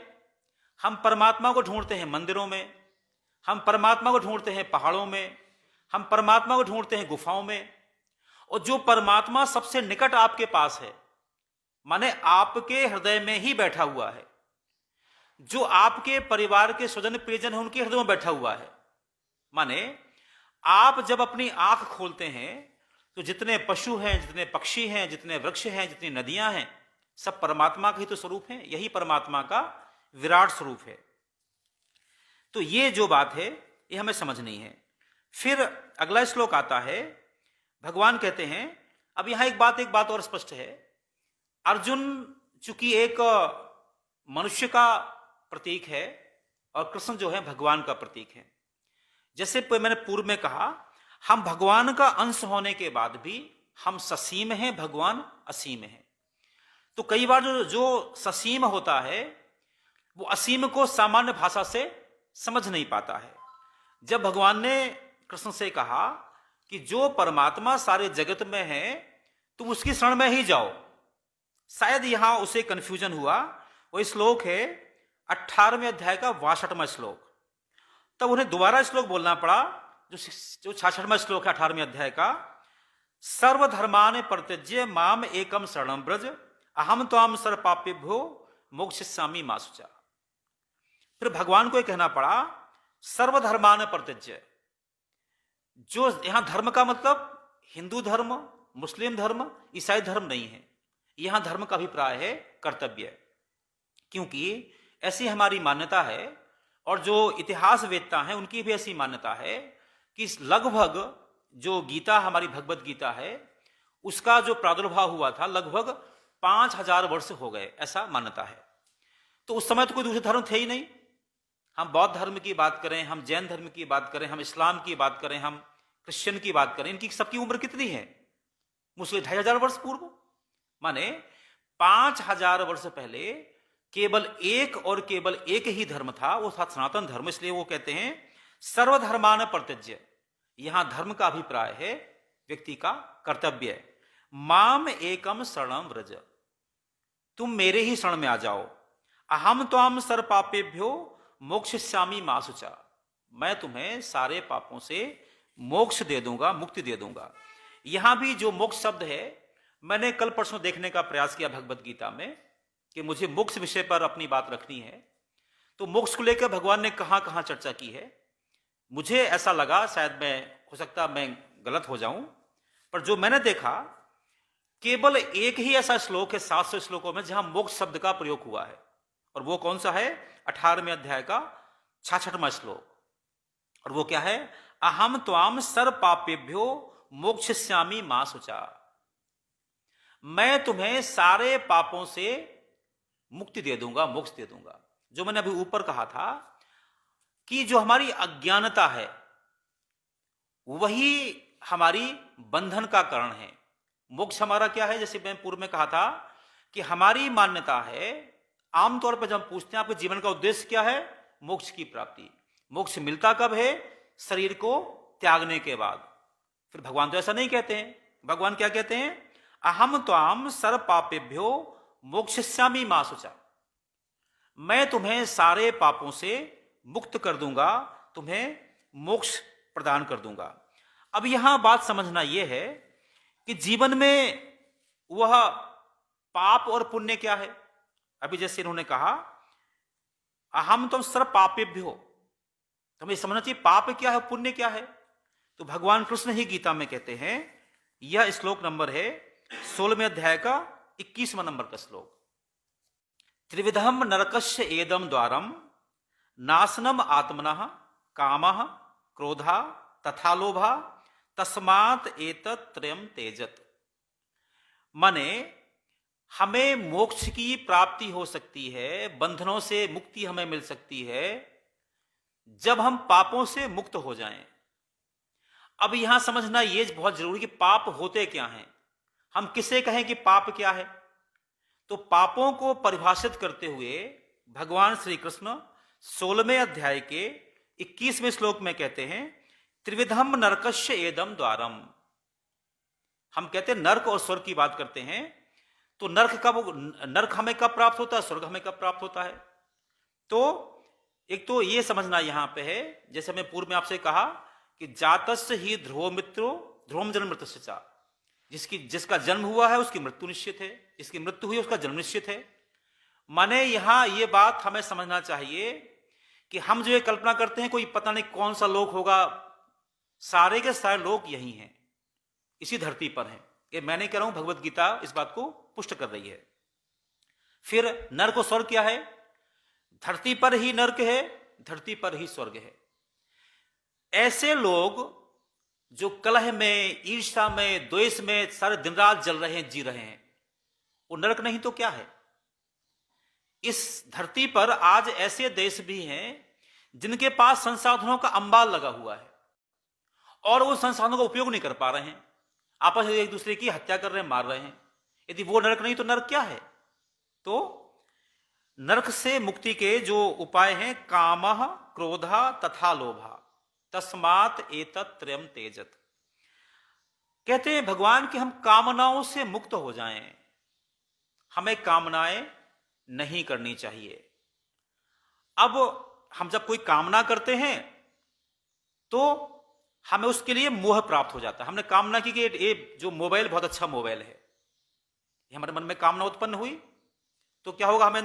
Speaker 1: हम परमात्मा को ढूंढते हैं मंदिरों में, हम परमात्मा को ढूंढते हैं पहाड़ों में, हम परमात्मा को ढूंढते हैं गुफाओं में। और जो परमात्मा सबसे निकट आपके पास है, माने आपके हृदय में ही बैठा हुआ है, जो आपके परिवार के स्वजन प्रियजन है उनके हृदय में बैठा हुआ है, माने आप जब अपनी आंख खोलते हैं तो जितने पशु हैं, जितने पक्षी हैं, जितने वृक्ष हैं, जितनी नदियां हैं, सब परमात्मा का ही तो स्वरूप है। यही परमात्मा का विराट स्वरूप है। तो ये जो बात है ये हमें समझनी है। फिर अगला श्लोक आता है, भगवान कहते हैं, अब यहां एक बात और स्पष्ट है। अर्जुन चूंकि एक मनुष्य का प्रतीक है और कृष्ण जो है भगवान का प्रतीक है। जैसे मैंने पूर्व में कहा, हम भगवान का अंश होने के बाद भी हम ससीम हैं, भगवान असीम है। तो कई बार जो ससीम होता है वो असीम को सामान्य भाषा से समझ नहीं पाता है। जब भगवान ने कृष्ण से कहा कि जो परमात्मा सारे जगत में है तुम उसकी शरण में ही जाओ, शायद यहां उसे कंफ्यूजन हुआ। वो श्लोक है 18वें अध्याय का 62वां श्लोक। तब उन्हें दोबारा श्लोक बोलना पड़ा, जो 66वां श्लोक है 18वें अध्याय का, सर्वधर्मान् परित्यज्य माम एकम शरणं व्रज अहम त्वाम सर्वपापेभ्यो मोक्षयिष्यामि मा शुचा। फिर भगवान को यह कहना पड़ा सर्वधर्मान् परित्यज्य। जो यहां धर्म का मतलब हिंदू धर्म, मुस्लिम धर्म, ईसाई धर्म नहीं है। यहां धर्म का अभिप्राय है कर्तव्य, क्योंकि ऐसी हमारी मान्यता है और जो इतिहास वेदता है उनकी भी ऐसी मान्यता है कि लगभग जो गीता हमारी भगवत गीता है उसका जो प्रादुर्भाव हुआ था लगभग 5000 वर्ष हो गए, ऐसा मान्यता है। तो उस समय तो कोई दूसरे धर्म थे ही नहीं। हम बौद्ध धर्म की बात करें, हम जैन धर्म की बात करें, हम इस्लाम की बात करें, हम क्रिश्चियन की बात करें, इनकी सबकी उम्र कितनी है? मुझसे 2500 वर्ष पूर्व, माने 5000 वर्ष पहले केवल एक और केवल एक ही धर्म था, वो था सनातन धर्म। इसलिए वो कहते हैं सर्वधर्मान् परित्यज्य। यहां धर्म का अभिप्राय है व्यक्ति का कर्तव्य। माम एकम शरणं व्रज, तुम मेरे ही शरण में आ जाओ। अहम त्वाम सर्वपापेभ्यो मोक्षयिष्यामि मा शुचा, मैं तुम्हें सारे पापों से मोक्ष दे दूंगा, मुक्ति दे दूंगा। यहां भी जो मोक्ष शब्द है, मैंने कल परसों देखने का प्रयास किया भगवत गीता में कि मुझे मोक्ष विषय पर अपनी बात रखनी है। तो मोक्ष को लेकर भगवान ने कहां कहां चर्चा की है। मुझे ऐसा लगा, शायद हो सकता मैं गलत हो जाऊं, पर जो मैंने देखा केवल एक ही ऐसा श्लोक है 700 श्लोकों में जहां मोक्ष शब्द का प्रयोग हुआ है। और वो कौन सा है? 18वें अध्याय का 66वां श्लोक। और वो क्या है? अहम त्वाम सर्व पापेभ्यो मोक्षयिष्यामि मा शुचा। मैं तुम्हें सारे पापों से मुक्ति दे दूंगा, मोक्ष दे दूंगा। जो मैंने अभी ऊपर कहा था कि जो हमारी अज्ञानता है वही हमारी बंधन का कारण है। मोक्ष हमारा क्या है? जैसे मैं पूर्व में कहा था कि हमारी मान्यता है, आमतौर पर जब हम पूछते हैं आपके जीवन का उद्देश्य क्या है, मोक्ष की प्राप्ति। मोक्ष मिलता कब है? शरीर को त्यागने के बाद। फिर भगवान तो ऐसा नहीं कहते हैं। भगवान क्या कहते हैं? अहम त्वाम सर्व पापेभ्यो मोक्षयिष्यामि मा शुचा। मैं तुम्हें सारे पापों से मुक्त कर दूंगा, तुम्हें मोक्ष प्रदान कर दूंगा। अब यहां बात समझना यह है कि जीवन में वह पाप और पुण्य क्या है। अभी जैसे इन्होंने कहा अहम तुम सर्व पापेभ्यो, तो हमें समझना चाहिए पाप क्या है, पुण्य क्या है। तो भगवान कृष्ण ही गीता में कहते हैं, यह श्लोक नंबर है 16वें अध्याय का 21वां नंबर का श्लोक। त्रिविधम नरकस्य एदम द्वारम नाशनम आत्मनः कामः क्रोधा तथा लोभा तस्मात् एतत् त्रयम् त्यजत। माने हमें मोक्ष की प्राप्ति हो सकती है, बंधनों से मुक्ति हमें मिल सकती है जब हम पापों से मुक्त हो जाएं। अब यहां समझना यह बहुत जरूरी कि पाप होते क्या हैं। हम किसे कहें कि पाप क्या है? तो पापों को परिभाषित करते हुए भगवान श्री कृष्ण 16वें अध्याय के 21वें श्लोक में कहते हैं, त्रिविधम नरकस्य एदम द्वारम। हम कहते हैं नरक और स्वर्ग की बात करते हैं, तो नरक हमें कब प्राप्त होता है, स्वर्ग हमें कब प्राप्त होता है? तो एक तो यह समझना यहां पे है, जैसे मैं पूर्व में आपसे कहा कि जातस्य ही ध्रुव मित्रो ध्रुवम जन्म मृतस्य चा। जिसका जन्म हुआ है उसकी मृत्यु निश्चित है, जिसकी मृत्यु हुई उसका जन्म निश्चित है। माने यहां यह बात हमें समझना चाहिए कि हम जो ये कल्पना करते हैं कोई पता नहीं कौन सा लोक होगा, सारे के सारे लोग यही हैं, इसी धरती पर हैं। ये मैं नहीं कह रहा हूं, भगवत गीता इस बात को पुष्ट कर रही है। फिर नरक और स्वर्ग क्या है? धरती पर ही नरक है, धरती पर ही स्वर्ग है। ऐसे लोग जो कलह में, ईर्ष्या में, द्वेष में सारे दिन रात जल रहे हैं, जी रहे हैं, वो नरक नहीं तो क्या है? इस धरती पर आज ऐसे देश भी हैं जिनके पास संसाधनों का अंबाल लगा हुआ है और वो संसाधनों का उपयोग नहीं कर पा रहे हैं, आपस में एक दूसरे की हत्या कर रहे हैं, मार रहे हैं। यदि वो नरक नहीं तो नरक क्या है? तो नरक से मुक्ति के जो उपाय हैं, कामः क्रोधा तथा लोभा तस्मात् एतत् त्रयम् त्यजत। कहते हैं भगवान कि हम कामनाओं से मुक्त हो जाएं, हमें कामनाएं नहीं करनी चाहिए। अब हम जब कोई कामना करते हैं तो हमें उसके लिए मोह प्राप्त हो जाता है। हमने कामना की कि ये जो मोबाइल बहुत अच्छा मोबाइल है, हमारे मन में कामना उत्पन्न हुई तो क्या होगा? हमें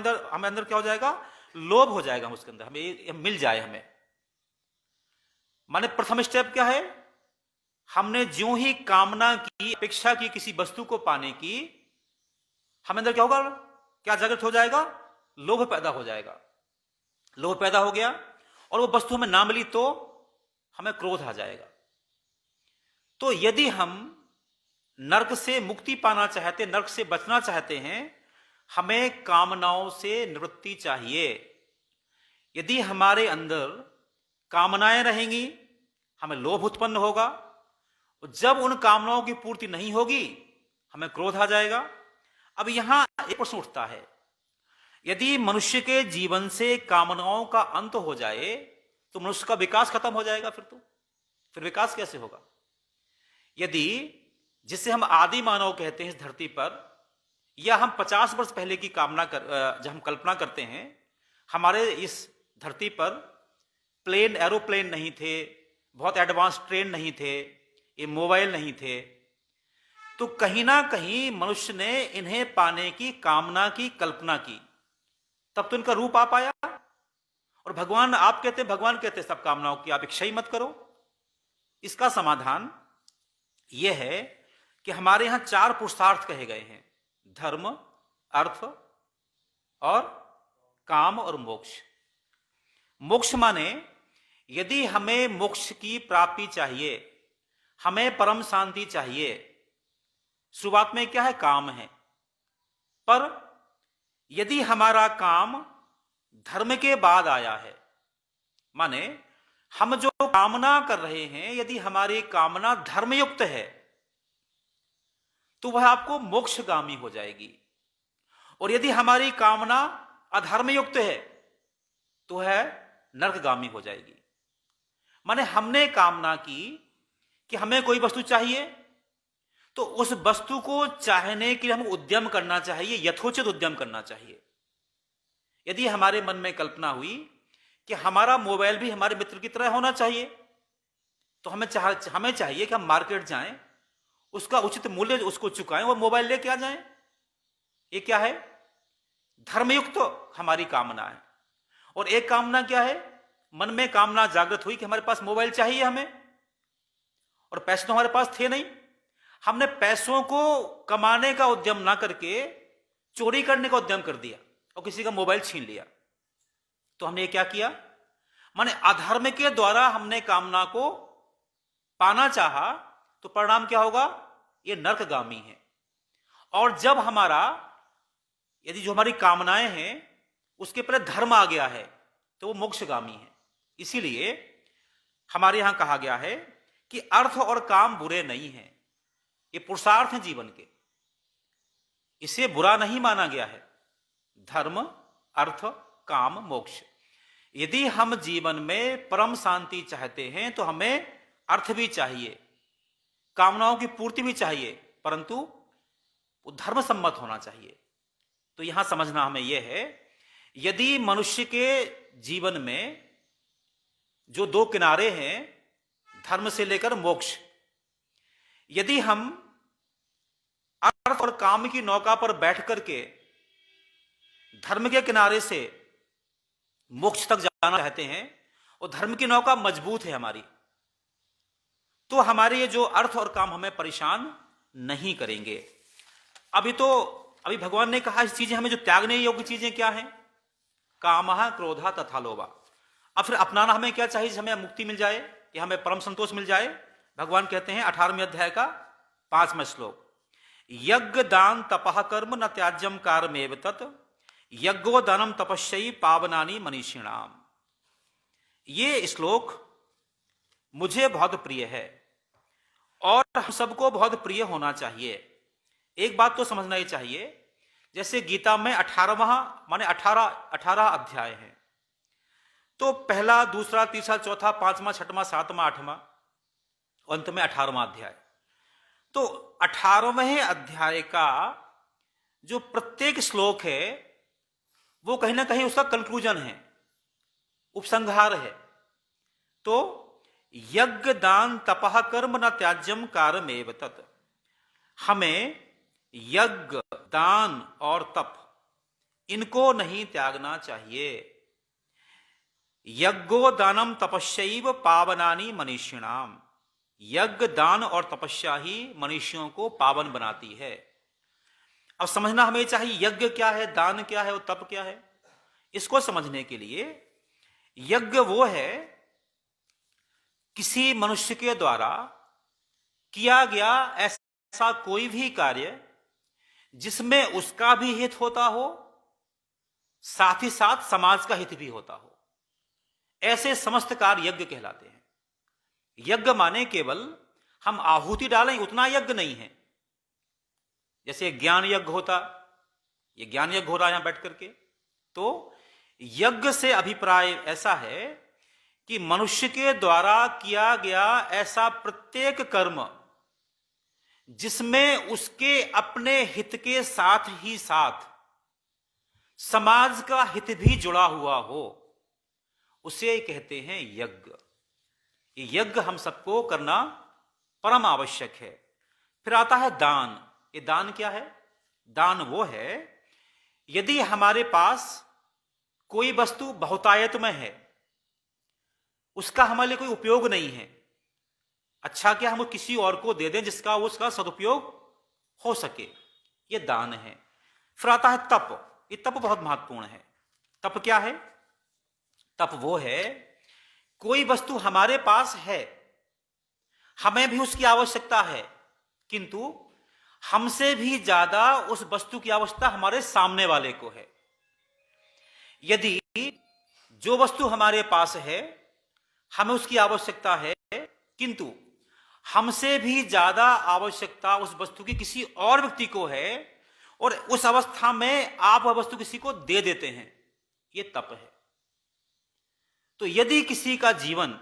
Speaker 1: अंदर क्या हो जाएगा? लोभ हो जाएगा उसके अंदर, हमें ये मिल जाए हमें। माने प्रथम स्टेप क्या है? हमने ज्यों ही कामना की, अपेक्षा की किसी वस्तु को पाने की, हमें अंदर क्या होगा? क्या जागृत हो जाएगा? लोभ पैदा हो जाएगा। लोभ पैदा हो गया और वो वस्तु हमें ना मिली तो हमें क्रोध आ जाएगा। तो यदि हम नरक से मुक्ति पाना चाहते, नरक से बचना चाहते हैं, हमें कामनाओं से निवृत्ति चाहिए। यदि हमारे अंदर कामनाएं रहेंगी, हमें लोभ उत्पन्न होगा, और जब उन कामनाओं की पूर्ति नहीं होगी हमें क्रोध आ जाएगा। अब यहां एक प्रश्न उठता है, यदि मनुष्य के जीवन से कामनाओं का अंत हो जाए तो मनुष्य का विकास खत्म हो जाएगा। फिर विकास कैसे होगा? यदि जिसे हम आदि मानव कहते हैं इस धरती पर, या हम 50 वर्ष पहले की जब हम कल्पना करते हैं, हमारे इस धरती पर प्लेन, एरोप्लेन नहीं थे, बहुत एडवांस ट्रेन नहीं थे, ये मोबाइल नहीं थे, तो कहीं ना कहीं मनुष्य ने इन्हें पाने की कामना की, कल्पना की, तब तो इनका रूप आ पाया। और भगवान कहते सब कामनाओं की आप इच्छा ही मत करो। इसका समाधान यह है कि हमारे यहां 4 पुरुषार्थ कहे गए हैं, धर्म, अर्थ और काम और मोक्ष। मोक्ष माने यदि हमें मोक्ष की प्राप्ति चाहिए, हमें परम शांति चाहिए, शुरुआत में क्या है? काम है। पर यदि हमारा काम धर्म के बाद आया है, माने हम जो कामना कर रहे हैं, यदि हमारी कामना धर्मयुक्त है तो वह आपको मोक्षगामी हो जाएगी, और यदि हमारी कामना अधर्मयुक्त है तो वह नरकगामी हो जाएगी। माने हमने कामना की कि हमें कोई वस्तु चाहिए, तो उस वस्तु को चाहने के लिए हमें उद्यम करना चाहिए, यथोचित उद्यम करना चाहिए। यदि हमारे मन में कल्पना हुई कि हमारा मोबाइल भी हमारे मित्र की तरह होना चाहिए, तो हमें चाहिए कि हम मार्केट जाएं, उसका उचित मूल्य उसको चुकाएं और मोबाइल लेके आ जाएं। ये क्या है? धर्मयुक्त हमारी कामना है। और एक कामना क्या है? मन में कामना जागृत हुई कि हमारे पास मोबाइल चाहिए हमें, और पैसे तो हमारे पास थे नहीं। हमने पैसों को कमाने का उद्यम ना करके चोरी करने का उद्यम कर दिया और किसी का मोबाइल छीन लिया। तो हमने क्या किया? माने अधर्म के द्वारा हमने कामना को पाना चाहा, तो परिणाम क्या होगा? ये नरकगामी है। और जब यदि जो हमारी कामनाएं हैं उसके पर धर्म आ गया है तो वो मोक्षगामी है। इसीलिए हमारे यहां कहा गया है कि अर्थ और काम बुरे नहीं हैं, ये पुरुषार्थ हैं जीवन के, इसे बुरा नहीं माना गया है। धर्म, अर्थ, काम, मोक्ष। यदि हम जीवन में परम शांति चाहते हैं तो हमें अर्थ भी चाहिए, कामनाओं की पूर्ति भी चाहिए, परंतु वो धर्म सम्मत होना चाहिए। तो यहां समझना हमें यह है, यदि मनुष्य के जीवन में जो दो किनारे हैं, धर्म से लेकर मोक्ष, यदि हम अर्थ और काम की नौका पर बैठ करके धर्म के किनारे से मोक्ष तक जाना चाहते हैं और धर्म की नौका मजबूत है हमारी, तो हमारे ये जो अर्थ और काम हमें परेशान नहीं करेंगे। अभी भगवान ने कहा इस चीजें हमें जो त्यागने योग्य चीजें क्या हैं? कामः, क्रोधः तथा लोभः। अब फिर अपनाना हमें क्या चाहिए? हमें मुक्ति मिल जाए या हमें परम संतोष मिल जाए। भगवान कहते हैं 18वें अध्याय का 5वां श्लोक, यज्ञ दान तपः कर्म न त्याज्यम कार्यमेव तत् यज्ञो दानम तपस्यई पावनानि मनीषिणाम। ये श्लोक मुझे बहुत प्रिय है और हम सबको बहुत प्रिय होना चाहिए। एक बात तो समझना ही चाहिए, जैसे गीता में 18 अध्याय हैं, तो पहला, दूसरा, तीसरा, चौथा, 5वां, 6वां, 7वां, 8वां, अंत में 18वां अध्याय। तो 18वें अध्याय का जो प्रत्येक श्लोक है वो कहीं ना कहीं उसका कंक्लूजन है, उपसंहार है। तो यज्ञ दान तपः कर्म न त्याज्यम कार्यमेव तत्, हमें यज्ञ, दान और तप इनको नहीं त्यागना चाहिए। यज्ञो दानम तपस्यैव पावनानि मनीषिणाम, यज्ञ, दान और तपस्या ही मनुष्यों को पावन बनाती है। अब समझना हमें चाहिए यज्ञ क्या है, दान क्या है और तप क्या है। इसको समझने के लिए यज्ञ वो है किसी मनुष्य के द्वारा किया गया ऐसा कोई भी कार्य जिसमें उसका भी हित होता हो, साथ ही साथ समाज का हित भी होता हो, ऐसे समस्त कार्य यज्ञ कहलाते हैं। यज्ञ माने केवल हम आहुति डालें उतना यज्ञ नहीं है। जैसे ज्ञान यज्ञ होता, ये ज्ञान यज्ञ हो रहा है यहां बैठ करके, तो यज्ञ से अभिप्राय ऐसा है कि मनुष्य के द्वारा किया गया ऐसा प्रत्येक कर्म जिसमें उसके अपने हित के साथ ही साथ समाज का हित भी जुड़ा हुआ हो, उसे कहते हैं यज्ञ। ये यज्ञ हम सबको करना परम आवश्यक है। फिर आता है दान। ये दान क्या है? दान वो है यदि हमारे पास कोई वस्तु बहुतायत में है, उसका हमारे लिए कोई उपयोग नहीं है, अच्छा क्या हम किसी और को दे दें जिसका उसका सदुपयोग हो सके, ये दान है। फिर आता है तप। ये तप बहुत महत्वपूर्ण है। तप क्या है? तप वो है कोई वस्तु हमारे पास है, हमें भी उसकी आवश्यकता है, किंतु हमसे भी ज्यादा उस वस्तु की आवश्यकता हमारे सामने वाले को है। यदि जो वस्तु हमारे पास है हमें उसकी आवश्यकता है, किंतु हमसे भी ज्यादा आवश्यकता उस वस्तु की किसी और व्यक्ति को है और उस अवस्था में आप वह वस्तु किसी को दे देते हैं, यह तप है। तो यदि किसी का जीवन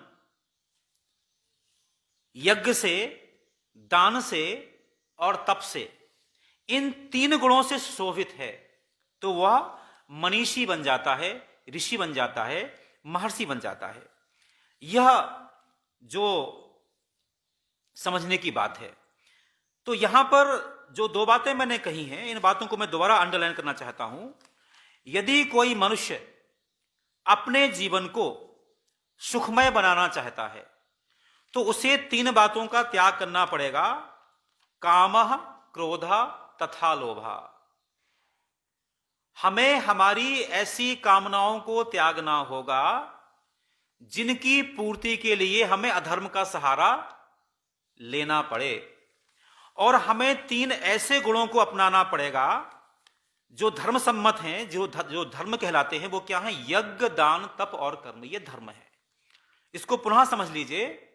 Speaker 1: यज्ञ से, दान से और तप से, इन 3 गुणों से सुशोभित है, तो वह मनीषी बन जाता है, ऋषि बन जाता है, महर्षि बन जाता है। यह जो समझने की बात है। तो यहां पर जो 2 बातें मैंने कही हैं, इन बातों को मैं दोबारा अंडरलाइन करना चाहता हूं। यदि कोई मनुष्य अपने जीवन को सुखमय बनाना चाहता है तो उसे 3 बातों का त्याग करना पड़ेगा: कामः, क्रोधः तथा लोभः। हमें हमारी ऐसी कामनाओं को त्यागना होगा जिनकी पूर्ति के लिए हमें अधर्म का सहारा लेना पड़े, और हमें 3 ऐसे गुणों को अपनाना पड़ेगा जो धर्म सम्मत हैं, जो धर्म कहलाते हैं। वो क्या है? यज्ञ, दान, तप और कर्म, ये धर्म है। इसको पुनः समझ लीजिए।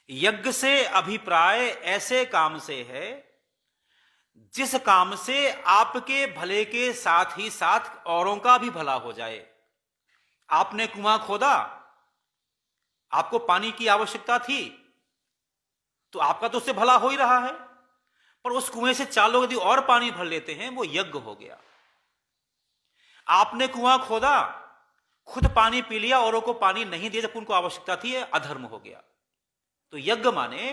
Speaker 1: यज्ञ से अभिप्राय ऐसे काम से है जिस काम से आपके भले के साथ ही साथ औरों का भी भला हो जाए। आपने कुआं खोदा, आपको पानी की आवश्यकता थी, तो आपका तो उससे भला हो ही रहा है, पर उस कुएं से 4 लोग यदि और पानी भर लेते हैं, वो यज्ञ हो गया। आपने कुआं खोदा, खुद पानी पी लिया, औरों को पानी नहीं दिया जब उनको आवश्यकता थी, अधर्म हो गया। तो यज्ञ माने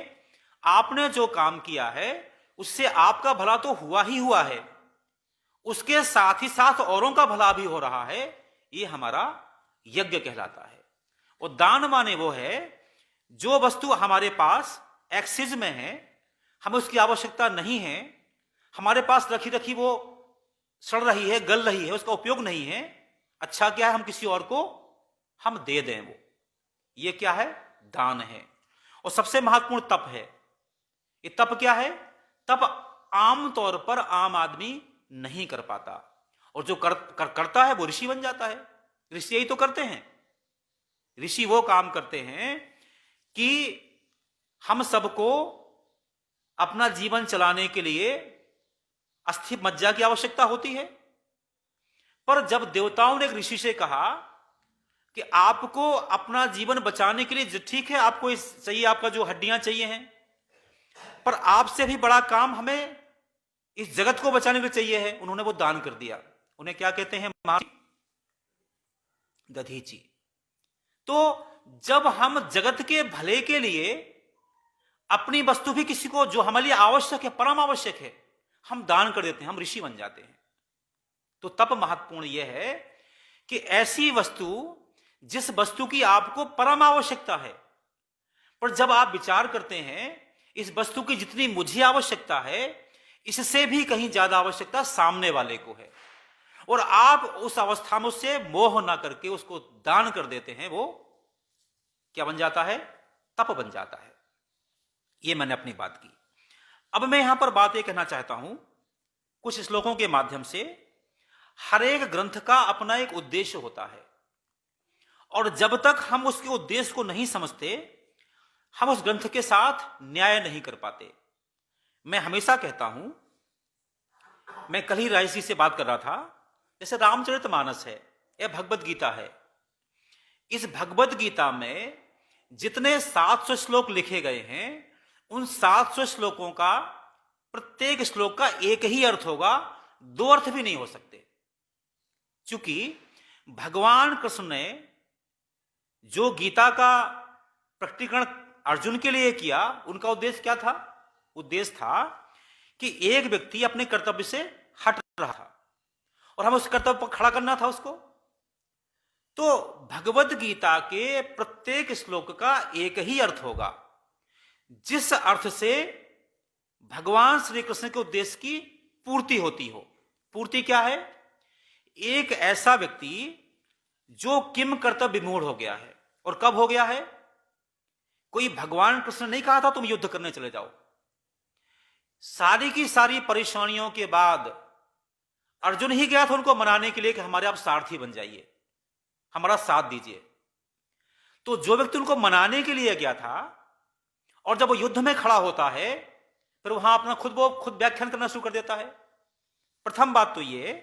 Speaker 1: आपने जो काम किया है उससे आपका भला तो हुआ ही हुआ है, उसके साथ ही साथ औरों का भला भी हो रहा है, ये हमारा यज्ञ कहलाता है। और दान माने वो है जो वस्तु हमारे पास एक्सिस में है, हमें उसकी आवश्यकता नहीं है, हमारे पास रखी रखी वो सड़ रही है, गल रही है, उसका उपयोग नहीं है, अच्छा क्या है हम किसी और को हम दे दें, वो ये क्या है? दान है। और सबसे महत्वपूर्ण तप है। ये तप क्या है? तप आम तौर पर आम आदमी नहीं कर पाता, और जो करता है वो ऋषि बन जाता है। ऋषि यही तो करते हैं। ऋषि वो काम करते हैं कि हम सबको अपना जीवन चलाने के लिए अस्थि मज्जा की आवश्यकता होती है, पर जब देवताओं ने एक ऋषि से कहा कि आपको अपना जीवन बचाने के लिए ठीक है, आपको इस चाहिए, आपका जो हड्डियां चाहिए हैं, पर आपसे भी बड़ा काम हमें इस जगत को बचाने के लिए चाहिए है, उन्होंने वो दान कर दिया। उन्हें क्या कहते हैं? दधीची। तो जब हम जगत के भले के लिए अपनी वस्तु भी किसी को जो हमारे लिए आवश्यक है, परम आवश्यक है, हम दान कर देते हैं, हम ऋषि बन जाते हैं। तो तप महत्वपूर्ण यह है कि ऐसी वस्तु जिस वस्तु की आपको परम आवश्यकता है, पर जब आप विचार करते हैं इस वस्तु की जितनी मुझे आवश्यकता है इससे भी कहीं ज्यादा आवश्यकता सामने वाले को है, और आप उस अवस्था में उससे मोह ना करके उसको दान कर देते हैं, वो क्या बन जाता है? तप बन जाता है। ये मैंने अपनी बात की। अब मैं यहां पर बात ये कहना चाहता हूं कुछ श्लोकों के माध्यम से। हर एक ग्रंथ का अपना एक उद्देश्य होता है, और जब तक हम उसके उद्देश्य को नहीं समझते हम उस ग्रंथ के साथ न्याय नहीं कर पाते। मैं हमेशा कहता हूं, मैं कल ही राय जी से बात कर रहा था, जैसे रामचरितमानस है या भगवत गीता है, इस भगवत गीता में जितने 700 श्लोक लिखे गए हैं, उन 700 श्लोकों का प्रत्येक श्लोक का एक ही अर्थ होगा, 2 अर्थ भी नहीं हो सकते। क्योंकि भगवान कृष्ण ने जो गीता का प्रकटीकरण अर्जुन के लिए किया, उनका उद्देश्य क्या था? उद्देश्य था कि एक व्यक्ति अपने कर्तव्य से हट रहा था और हमें उस कर्तव्य पर खड़ा करना था उसको। तो भगवत गीता के प्रत्येक श्लोक का एक ही अर्थ होगा, जिस अर्थ से भगवान श्री कृष्ण के उद्देश्य की पूर्ति होती हो। पूर्ति क्या है? एक ऐसा व्यक्ति जो किम कर्तव्य विमूढ़ हो गया है। और कब हो गया है? कोई भगवान कृष्ण नहीं कहा था तुम युद्ध करने चले जाओ। सारी की सारी परेशानियों के बाद अर्जुन ही गया था उनको मनाने के लिए कि हमारे आप सारथी बन जाइए, हमारा साथ दीजिए। तो जो व्यक्ति उनको मनाने के लिए गया था और जब वो युद्ध में खड़ा होता है फिर वहां अपना खुद व्याख्यान करना शुरू कर देता है। प्रथम बात तो ये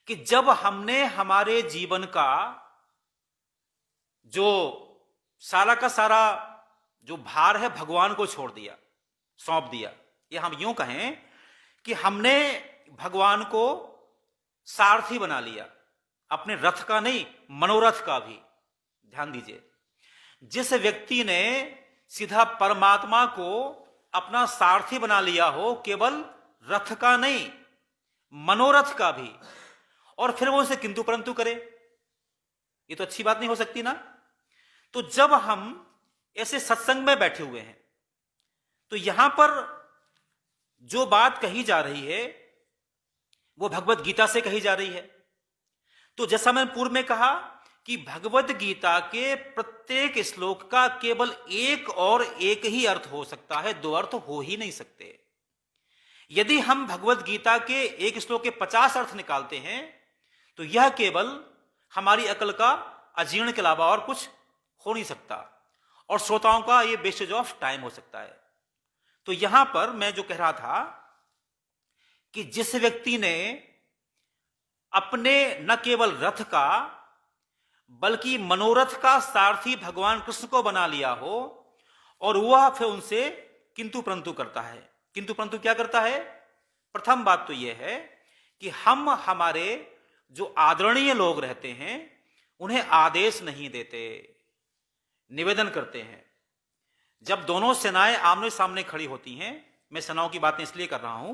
Speaker 1: कि जब हमने हमारे जीवन का जो सारा का सारा जो भार है भगवान को छोड़ दिया, सौंप दिया, ये हम यूं कहें कि हमने भगवान को सारथी बना लिया, अपने रथ का नहीं मनोरथ का भी। ध्यान दीजिए, जिस व्यक्ति ने सीधा परमात्मा को अपना सारथी बना लिया हो, केवल रथ का नहीं मनोरथ का भी, और फिर वो उसे किंतु परंतु करे, ये तो अच्छी बात नहीं हो सकती ना। तो जब हम ऐसे सत्संग में बैठे हुए हैं तो यहां पर जो बात कही जा रही है वो भगवत गीता से कही जा रही है। तो जैसा मैंने पूर्व में कहा कि भगवत गीता के प्रत्येक श्लोक का केवल एक और एक ही अर्थ हो सकता है, दो अर्थ हो ही नहीं सकते। यदि हम भगवत गीता के एक श्लोक के 50 अर्थ निकालते हैं तो यह केवल हमारी अकल का अजीर्ण के अलावा और कुछ हो नहीं सकता, और श्रोताओं का यह वेस्टेज ऑफ टाइम हो सकता है। तो यहां पर मैं जो कह रहा था कि जिस व्यक्ति ने अपने न केवल रथ का बल्कि मनोरथ का सारथी भगवान कृष्ण को बना लिया हो और वह फिर उनसे किंतु परंतु करता है। किंतु परंतु क्या करता है? प्रथम बात तो यह है कि हम हमारे जो आदरणीय लोग रहते हैं उन्हें आदेश नहीं देते, निवेदन करते हैं। जब दोनों सेनाएं आमने सामने खड़ी होती हैं, मैं सेनाओं की बातें इसलिए कर रहा हूं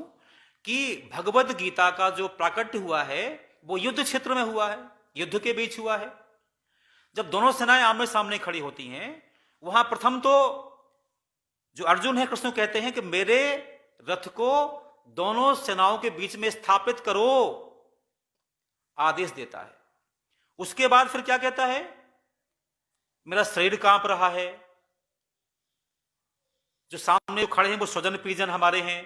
Speaker 1: कि भगवत गीता का जो प्राकट्य हुआ है वो युद्ध क्षेत्र में हुआ है, युद्ध के बीच हुआ है। जब दोनों सेनाएं आमने सामने खड़ी होती हैं वहां प्रथम तो जो अर्जुन है कृष्ण कहते हैं कि मेरे रथ को दोनों सेनाओं के बीच में स्थापित करो, आदेश देता है। उसके बाद फिर क्या कहता है? मेरा शरीर कांप रहा है, जो सामने खड़े हैं वो स्वजन परिजन हमारे हैं,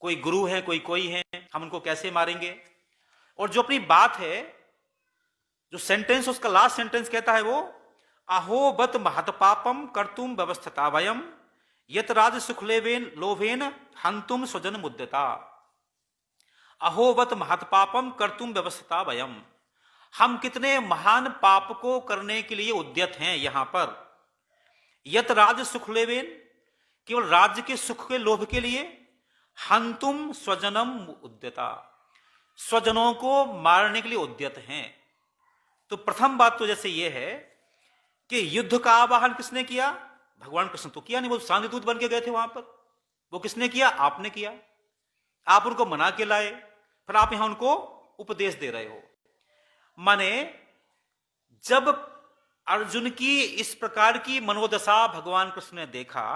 Speaker 1: कोई गुरु है कोई है, हम उनको कैसे मारेंगे? और जो अपनी बात है, जो सेंटेंस उसका लास्ट सेंटेंस कहता है वो अहो बत महत्पापम कर्तुम व्यवस्थता वयम यत राज सुखलेवेन लोभेन हंतुम स्वजन मुद्दता। अहो बत महत्पापम कर्तुम व्यवस्थता वयम, हम कितने महान पाप को करने के लिए उद्यत हैं। यहां पर यत राज सुखलेवेन, केवल राज्य के सुख के लोभ के लिए, हंतुम स्वजनम उद्यता, स्वजनों को मारने के लिए उद्यत हैं। तो प्रथम बात तो जैसे यह है कि युद्ध का आवाहन किसने किया? भगवान कृष्ण तो किया नहीं, वो शांति दूत बन के गए थे वहां पर। वो किसने किया? आपने किया। आप उनको मना के लाए, फिर आप यहां उनको उपदेश दे रहे हो। माने जब अर्जुन की इस प्रकार की मनोदशा भगवान कृष्ण ने देखा,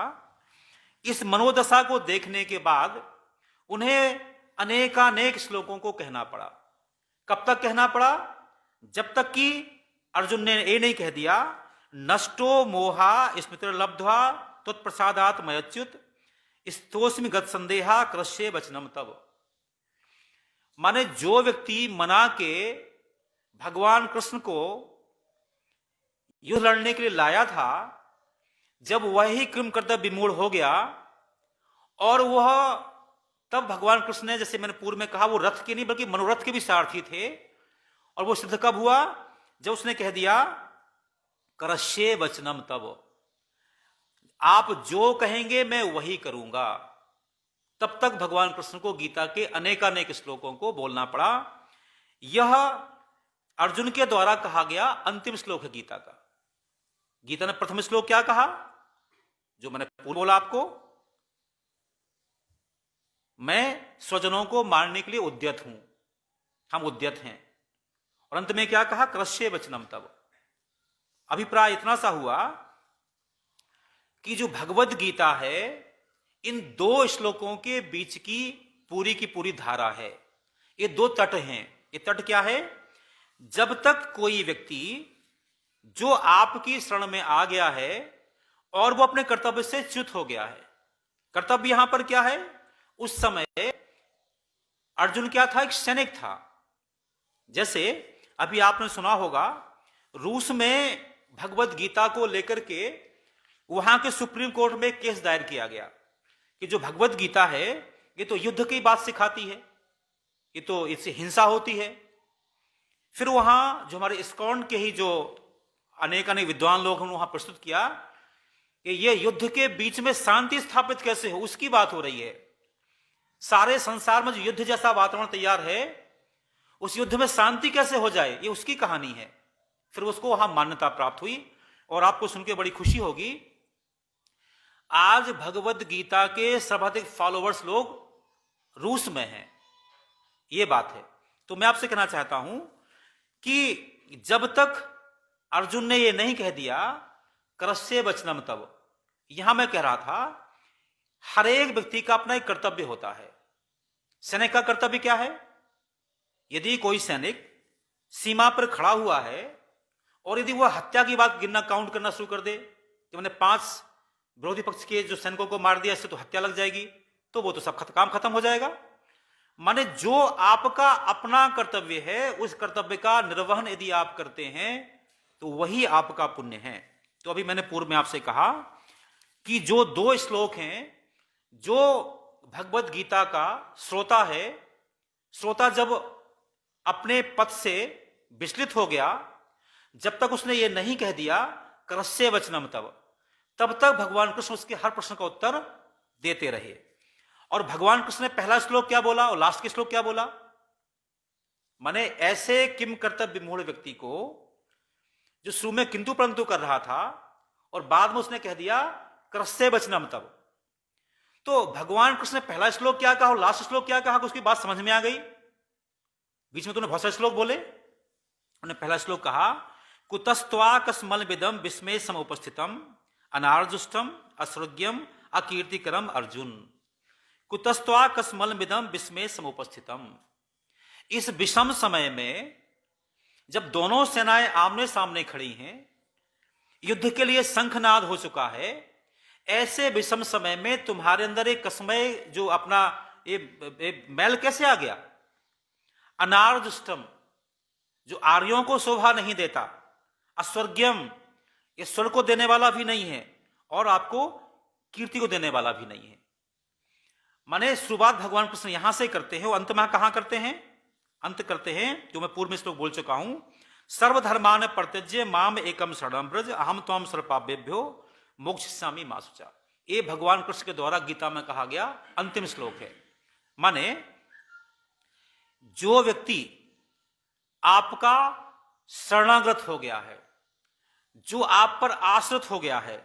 Speaker 1: इस मनोदशा को देखने के बाद उन्हें अनेकानेक श्लोकों को कहना पड़ा। कब तक कहना पड़ा? जब तक कि अर्जुन ने ये नहीं कह दिया नष्टो मोहा स्मृति लब्ध्वा त्वत्प्रसादात् मयच्युत स्तोस्मि गत संदेहा कृष्ये वचनम तब। माने जो व्यक्ति मना के भगवान कृष्ण को युद्ध लड़ने के लिए लाया था, जब वही कृम कर्तव्य विमूढ़ हो गया और वह तब भगवान कृष्ण ने, जैसे मैंने पूर्व में कहा, वो रथ के नहीं बल्कि मनोरथ के भी सारथी थे। और वो सिद्ध कब हुआ? जब उसने कह दिया करश्ये वचनम तब, आप जो कहेंगे मैं वही करूंगा। तब तक भगवान कृष्ण को गीता के अनेकानेक श्लोकों को बोलना पड़ा। यह अर्जुन के द्वारा कहा गया अंतिम श्लोक है गीता का। गीता ने प्रथम श्लोक क्या कहा? जो मैंने पूर्व बोला आपको, मैं स्वजनों को मारने के लिए उद्यत हूं, हम उद्यत हैं। और अंत में क्या कहा? कृष्ये वचनम तब। अभिप्राय इतना सा हुआ कि जो भगवत गीता है इन दो श्लोकों के बीच की पूरी धारा है। ये दो तट हैं। ये तट क्या है? जब तक कोई व्यक्ति जो आपकी शरण में आ गया है और वो अपने कर्तव्य से च्युत हो गया है, कर्तव्य यहां पर क्या है? उस समय अर्जुन क्या था? एक सैनिक था। जैसे अभी आपने सुना होगा, रूस में भगवत गीता को लेकर के वहां के सुप्रीम कोर्ट में केस दायर किया गया कि जो भगवत गीता है ये तो युद्ध की बात सिखाती है, ये तो इससे हिंसा होती है। फिर वहां जो हमारे इस्कॉन के ही जो अनेक अनेक विद्वान लोग हैं वहां प्रस्तुत किया कि ये युद्ध के बीच में शांति स्थापित कैसे हो, उसकी बात हो रही है। सारे संसार में जो युद्ध जैसा वातावरण तैयार है, उस युद्ध में शांति कैसे हो जाए, ये उसकी कहानी है। फिर उसको वहां मान्यता प्राप्त हुई। और आपको सुनकर बड़ी खुशी होगी, आज भगवत गीता के सर्वाधिक फॉलोअर्स लोग रूस में हैं। ये बात है। तो मैं आपसे कहना चाहता हूं कि जब तक अर्जुन ने ये नहीं कह दिया करस्य वचनम, तब यहां मैं कह रहा था हर एक व्यक्ति का अपना एक कर्तव्य होता है। सैनिक का कर्तव्य क्या है? यदि कोई सैनिक सीमा पर खड़ा हुआ है और यदि वह हत्या की बात गिनना काउंट करना शुरू कर दे कि मैंने 5 विरोधी पक्ष के जो सैनिकों को मार दिया, इससे तो हत्या लग जाएगी, तो वो तो सब काम खत्म हो जाएगा। माने जो आपका अपना कर्तव्य है, उस कर्तव्य का निर्वहन यदि आप करते हैं तो वही आपका पुण्य है। तो अभी मैंने पूर्व में आपसे कहा कि जो 2 श्लोक हैं, जो भगवत गीता का श्रोता है, श्रोता जब अपने पद से विचलित हो गया, जब तक उसने ये नहीं कह दिया करस्य वचनम, तब तक भगवान कृष्ण उसके हर प्रश्न का उत्तर देते रहे। और भगवान कृष्ण ने पहला श्लोक क्या बोला और लास्ट के श्लोक क्या बोला? माने ऐसे किम कर्तव्य विमूढ़ व्यक्ति को जो शुरू में किंतु परंतु कर रहा था और बाद में उसने कह दिया करस्य वचनम, तब तो भगवान कृष्ण ने पहला श्लोक क्या कहा और लास्ट श्लोक क्या कहा, उसकी बात समझ में आ गई। बीच में तूने बहुत सारे श्लोक बोले। उन्होंने पहला श्लोक कहा कुतस्त्वाकस्मल विदम विस्मय समुपस्थितम अनार्जुष्टम असृग्यम अकीर्तिकरम अर्जुन। कुतस्त्वाकस्मल विदम विस्मय समुपस्थितम। इस विषम समय में जब दोनों सेनाएं आमने सामने खड़ी हैं, युद्ध के लिए शंखनाद हो चुका है, ऐसे विषम समय में तुम्हारे अंदर एक कसमय जो अपना ये मैल कैसे आ गया? अनार्जुष्टम, जो आर्यों को शोभा नहीं देता, अस्वर्ग्यम, ये स्वर्ग को देने वाला भी नहीं है और आपको कीर्ति को देने वाला भी नहीं है। माने शुरुआत भगवान कृष्ण यहां से करते हैं और अंत में कहां करते हैं? अंत करते हैं जो मैं पूर्व में श्लोक बोल चुका हूं, सर्वधर्मान परित्यज्य माम एकम शरणं व्रज अहम त्वां सर्वपापेभ्यो मोक्षयिष्यामि मा शुचा। ये भगवान कृष्ण के द्वारा गीता में कहा गया अंतिम श्लोक है। माने जो व्यक्ति आपका शरणागत हो गया है, जो आप पर आश्रित हो गया है,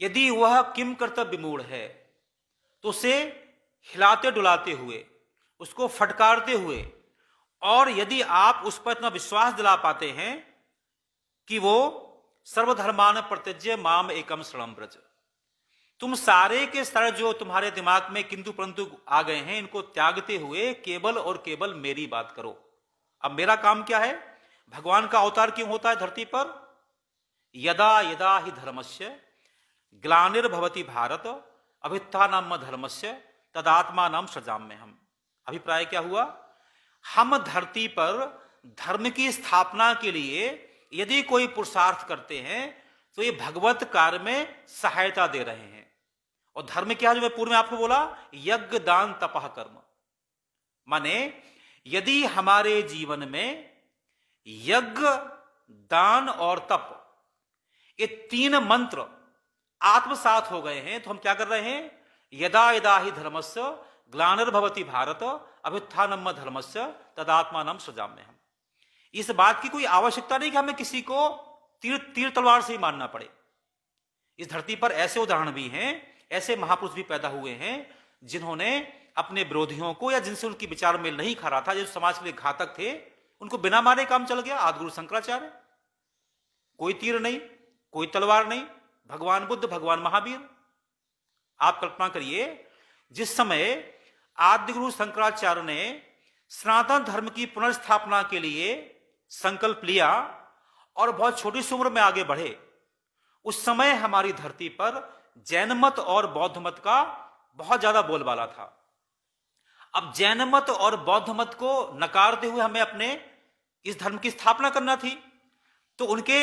Speaker 1: यदि वह किम कर्तव्य विमूढ़ है तो उसे हिलाते डुलाते हुए, उसको फटकारते हुए, और यदि आप उस पर इतना विश्वास दिला पाते हैं कि वो सर्वधर्मान परित्यज्य माम एकम शरणं व्रज, तुम सारे के सारे जो तुम्हारे दिमाग में किंतु परंतु आ गए हैं, इनको त्यागते हुए केवल और केवल मेरी बात करो। अब मेरा काम क्या है? भगवान का अवतार क्यों होता है धरती पर? यदा यदा हि धर्मस्य ग्लानिर्भवति भारत अभ्युत्थानम् धर्मस्य तदात्मानं सृजाम्यहम्। अभिप्राय क्या हुआ? हम धरती पर धर्म की स्थापना के लिए यदि कोई पुरुषार्थ करते हैं तो ये भगवत कार्य में सहायता दे रहे हैं। और धर्म क्या है जो मैं पूर्व में आपको बोला? यज्ञ दान तपः कर्म। माने यदि हमारे जीवन में यज्ञ, दान और तप, ये 3 मंत्र आत्मसात हो गए हैं तो हम क्या कर रहे हैं? यदा यदा हि धर्मस्य ग्लानिर्भवति भारत अभ्युत्थानम् धर्मस्य तदात्मानं सृजाम्यहम्। इस बात की कोई आवश्यकता नहीं कि हमें किसी को तीर तलवार से ही मारना पड़े। इस धरती पर ऐसे उदाहरण भी हैं, ऐसे महापुरुष भी पैदा हुए हैं जिन्होंने अपने विरोधियों को, या जिनसे उनकी विचार मेल नहीं खा रहा था, जो समाज के लिए घातक थे, उनको बिना मारे काम चल गया। आदिगुरु शंकराचार्य, कोई तीर नहीं, कोई तलवार नहीं, भगवान बुद्ध, भगवान महावीर। आप कल्पना करिए, जिस समय आदिगुरु शंकराचार्य ने सनातन धर्म की पुनर्स्थापना के लिए संकल्प लिया और बहुत छोटी सी उम्र में आगे बढ़े, उस समय हमारी धरती पर जैन मत और बौद्ध मत का बहुत ज्यादा बोलबाला था। अब जैन मत और बौद्ध मत को नकारते हुए हमें अपने इस धर्म की स्थापना करना थी। तो उनके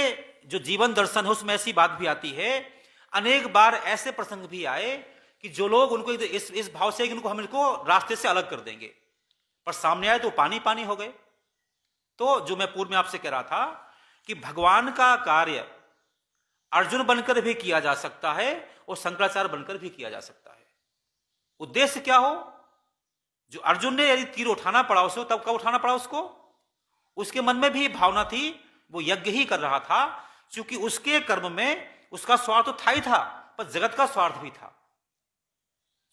Speaker 1: जो जीवन दर्शन है उसमें ऐसी बात भी आती है, अनेक बार ऐसे प्रसंग भी आए कि जो लोग उनको इस भाव से कि हम इनको रास्ते से अलग कर देंगे, पर सामने आए तो पानी पानी हो गए। तो जो मैं पूर्व में आपसे कह रहा था कि भगवान का कार्य अर्जुन बनकर भी किया जा सकता है और शंकराचार्य बनकर भी किया जा सकता है। उद्देश्य क्या हो, जो अर्जुन ने यदि तीर उठाना पड़ा उसको, तब कब उठाना पड़ा उसको, उसके मन में भी भावना थी, वो यज्ञ ही कर रहा था, क्योंकि उसके कर्म में उसका स्वार्थ तो था ही था, पर जगत का स्वार्थ भी था।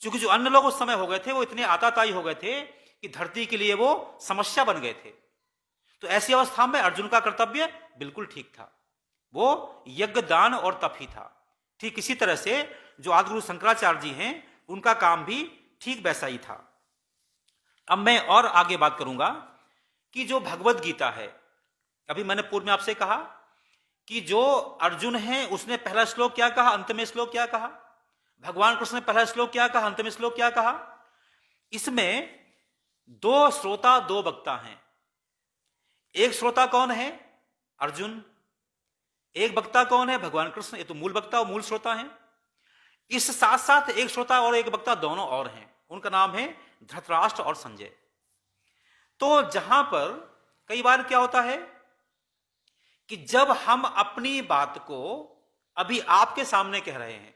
Speaker 1: क्योंकि जो अन्य लोग उस समय हो गए थे वो इतने आताताई हो गए थे कि धरती के लिए वो समस्या बन गए थे। तो ऐसी अवस्था में अर्जुन का कर्तव्य बिल्कुल ठीक था, वो यज्ञ दान और तप ही था। ठीक इसी तरह से जो आदिगुरु शंकराचार्य जी हैं उनका काम भी ठीक वैसा ही था। अब मैं और आगे बात करूंगा कि जो भगवत गीता है, अभी मैंने पूर्व में आपसे कहा कि जो अर्जुन है उसने पहला श्लोक क्या कहा, अंत में श्लोक क्या कहा, भगवान कृष्ण ने पहला श्लोक क्या कहा, अंत में श्लोक क्या कहा। इसमें दो श्रोता दो वक्ता हैं। एक श्रोता कौन है, अर्जुन। एक वक्ता कौन है, भगवान कृष्ण। ये तो मूल वक्ता और मूल श्रोता हैं। इस साथ साथ एक श्रोता और एक वक्ता दोनों और हैं, उनका नाम है धृतराष्ट्र और संजय। तो जहां पर कई बार क्या होता है कि जब हम अपनी बात को अभी आपके सामने कह रहे हैं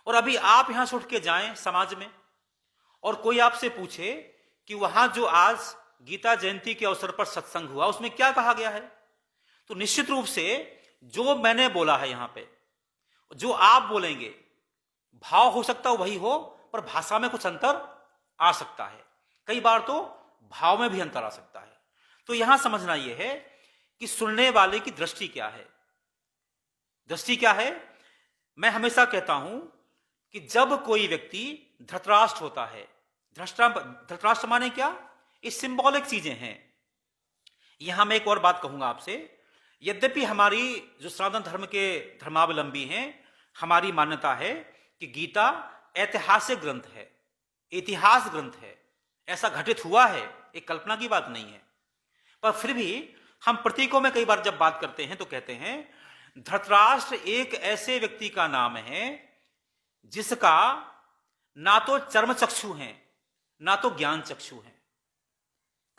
Speaker 1: और अभी आप यहां से उठ के जाएं समाज में और कोई आपसे पूछे कि वहां जो आज गीता जयंती के अवसर पर सत्संग हुआ उसमें क्या कहा गया है, तो निश्चित रूप से जो मैंने बोला है यहां पे, जो आप बोलेंगे, भाव हो सकता है वही हो, पर भाषा में कुछ अंतर आ सकता है। कई बार तो भाव में भी अंतर आ सकता है। तो यहां समझना यह है कि सुनने वाले की दृष्टि क्या है। दृष्टि क्या है, मैं हमेशा कहता हूं कि जब कोई व्यक्ति धृतराष्ट्र होता है, धृतराष्ट्र माने क्या, ये सिंबॉलिक चीजें हैं। यहां मैं एक और बात कहूंगा आपसे, यद्यपि हमारी जो सनातन धर्म के धर्मावलंबी हैं, हमारी मान्यता है कि गीता ऐतिहासिक ग्रंथ है, इतिहास ग्रंथ है, ऐसा घटित हुआ है, एक कल्पना की बात नहीं है। पर फिर भी हम प्रतीकों में कई बार जब बात करते हैं तो कहते हैं धृतराष्ट्र एक ऐसे व्यक्ति का नाम है जिसका ना तो चर्म चक्षु है ना तो ज्ञान चक्षु है।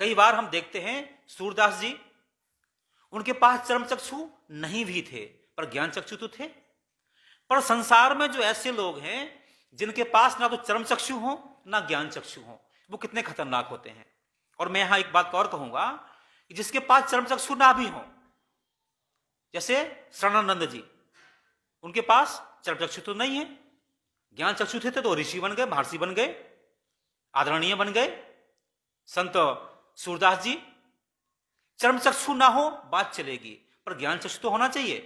Speaker 1: कई बार हम देखते हैं सूरदास जी, उनके पास चर्म चक्षु नहीं भी थे पर ज्ञान चक्षु तो थे। पर संसार में जो ऐसे लोग हैं जिनके पास ना तो चर्म चक्षु हो ना ज्ञान चक्षु हो, वो कितने खतरनाक होते हैं। और मैं यहां एक बात और कहूंगा कि जिसके पास चर्म चक्षु ना भी हो, जैसे शरणानंद जी, उनके पास चर्म चक्षु तो नहीं है, ज्ञान चक्षु थे तो ऋषि बन गए, महर्षि बन गए, आदरणीय बन गए। संत सूरदास जी, चर्म चक्षु ना हो बात चलेगी पर ज्ञान चक्षु तो होना चाहिए।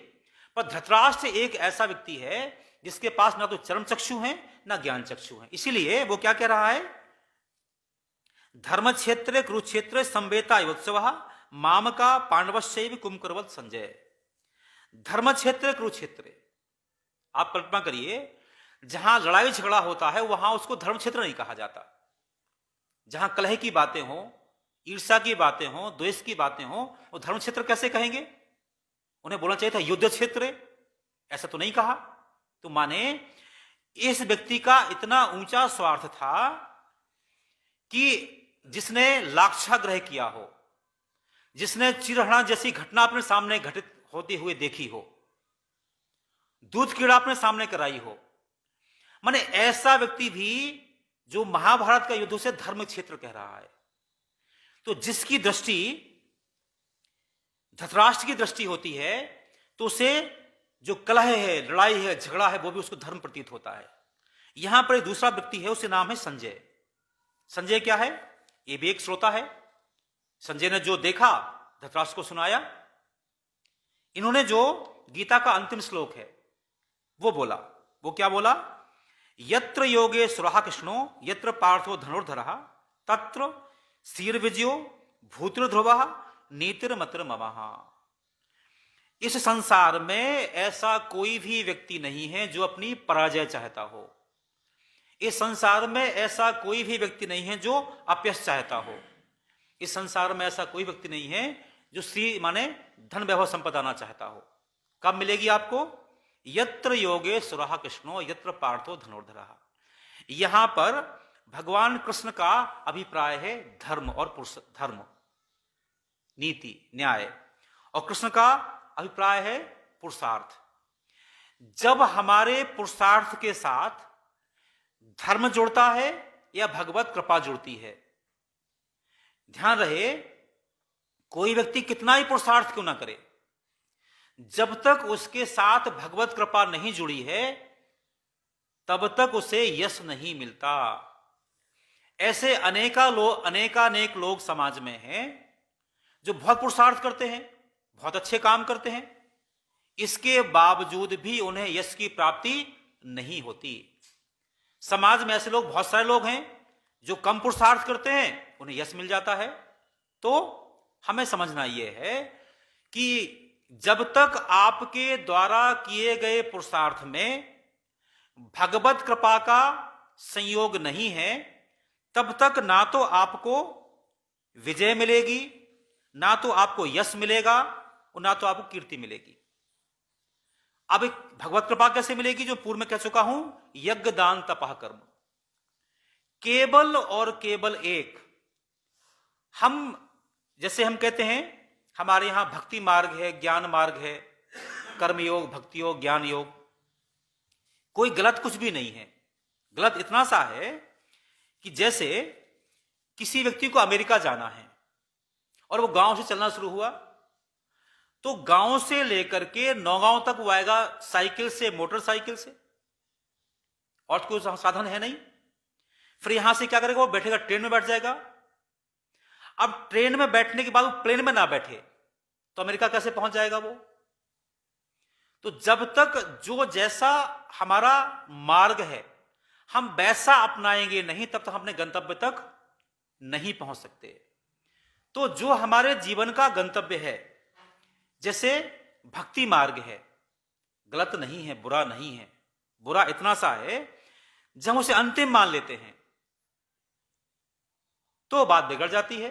Speaker 1: पर धृतराष्ट्र एक ऐसा व्यक्ति है जिसके पास ना तो चर्म चक्षु है ना ज्ञान चक्षु है। इसीलिए वो क्या कह रहा है, धर्म क्षेत्र कुरुक्षेत्र संवेता युत्सव मामका पांडवश्चैव कुंभकर्वत संजय। धर्म क्षेत्र कुरुक्षेत्र, आप कल्पना करिए जहां लड़ाई झगड़ा होता है वहां उसको धर्म क्षेत्र नहीं कहा जाता। जहां कलह की बातें हो, ईर्ष्या की बातें हो, द्वेष की बातें हो, वो धर्म क्षेत्र कैसे कहेंगे। उन्हें बोलना चाहिए था युद्ध क्षेत्र, ऐसा तो नहीं कहा। तो माने इस व्यक्ति का इतना ऊंचा स्वार्थ था कि जिसने लाक्षाग्रह किया हो, जिसने चिरहरण जैसी घटना अपने सामने घटित होते हुए देखी हो, दूध कीड़ा अपने सामने कराई हो, माने ऐसा व्यक्ति भी जो महाभारत का युद्ध से धर्म क्षेत्र कह रहा है, तो जिसकी दृष्टि धृतराष्ट्र की दृष्टि होती है तो उसे जो कलह है, लड़ाई है, झगड़ा है, वो भी उसको धर्म प्रतीत होता है। यहां पर एक दूसरा व्यक्ति है, उसके नाम है संजय। संजय क्या है, ये भी एक श्रोता है। संजय ने जो देखा धृतराष्ट्र को सुनाया। इन्होंने जो गीता का अंतिम श्लोक है वो बोला। वो क्या बोला, यत्र योगेश्वरः कृष्णो यत्र पार्थो धनुर्धरः तत्र शीर्विजयो भूतिर्ध्रुवः नीतिर्मतिर्ममः। इस संसार में ऐसा कोई भी व्यक्ति नहीं है जो अपनी पराजय चाहता हो। इस संसार में ऐसा कोई भी व्यक्ति नहीं है जो अपयश चाहता हो। इस संसार में ऐसा कोई व्यक्ति नहीं है जो श्री माने धन वैभव संपदा ना चाहता हो। कब मिलेगी आपको? यत्र योगेश्वरः कृष्णो यत्र पार्थो धनुर्धरः। यहां पर भगवान कृष्ण का अभिप्राय है धर्म और पुरुष, धर्म, नीति, न्याय, और कृष्ण का अभिप्राय है पुरुषार्थ। जब हमारे पुरुषार्थ के साथ धर्म जुड़ता है या भगवत कृपा जुड़ती है, ध्यान रहे, कोई व्यक्ति कितना ही पुरुषार्थ क्यों ना करे, जब तक उसके साथ भगवत कृपा नहीं जुड़ी है तब तक उसे यश नहीं मिलता। ऐसे अनेकानेक लोग समाज में हैं जो बहुत पुरुषार्थ करते हैं, बहुत अच्छे काम करते हैं, इसके बावजूद भी उन्हें यश की प्राप्ति नहीं होती। समाज में ऐसे लोग बहुत सारे लोग हैं जो कम पुरुषार्थ करते हैं, उन्हें यश मिल जाता है। तो हमें समझना यह है कि जब तक आपके द्वारा किए गए पुरुषार्थ में भगवत कृपा का संयोग नहीं है, तब तक ना तो आपको विजय मिलेगी, ना तो आपको यश मिलेगा, और ना तो आपको कीर्ति मिलेगी। अब एक भगवत कृपा कैसे मिलेगी? जो पूर्व में कह चुका हूं, यज्ञ दान तपः कर्म, केवल और केवल एक। जैसे हम कहते हैं हमारे यहां भक्ति मार्ग है, ज्ञान मार्ग है, कर्म योग, भक्ति योग, ज्ञान योग, कोई गलत कुछ भी नहीं है। गलत इतना सा है कि जैसे किसी व्यक्ति को अमेरिका जाना है और वो गांव से चलना शुरू हुआ, तो गांव से लेकर के नौगांव तक वो आएगा साइकिल से, मोटरसाइकिल से, और कोई साधन है नहीं। फिर यहां से क्या करेगा? वो बैठेगा, ट्रेन में बैठ जाएगा। अब ट्रेन में बैठने के बाद वो प्लेन में ना बैठे तो अमेरिका कैसे पहुंच जाएगा वो? तो जब तक जो जैसा हमारा मार्ग है हम वैसा अपनाएंगे नहीं, तब तक अपने गंतव्य तक नहीं पहुंच सकते। तो जो हमारे जीवन का गंतव्य है, जैसे भक्ति मार्ग है, गलत नहीं है, बुरा नहीं है। बुरा इतना सा है जब हम उसे अंतिम मान लेते हैं तो बात बिगड़ जाती है।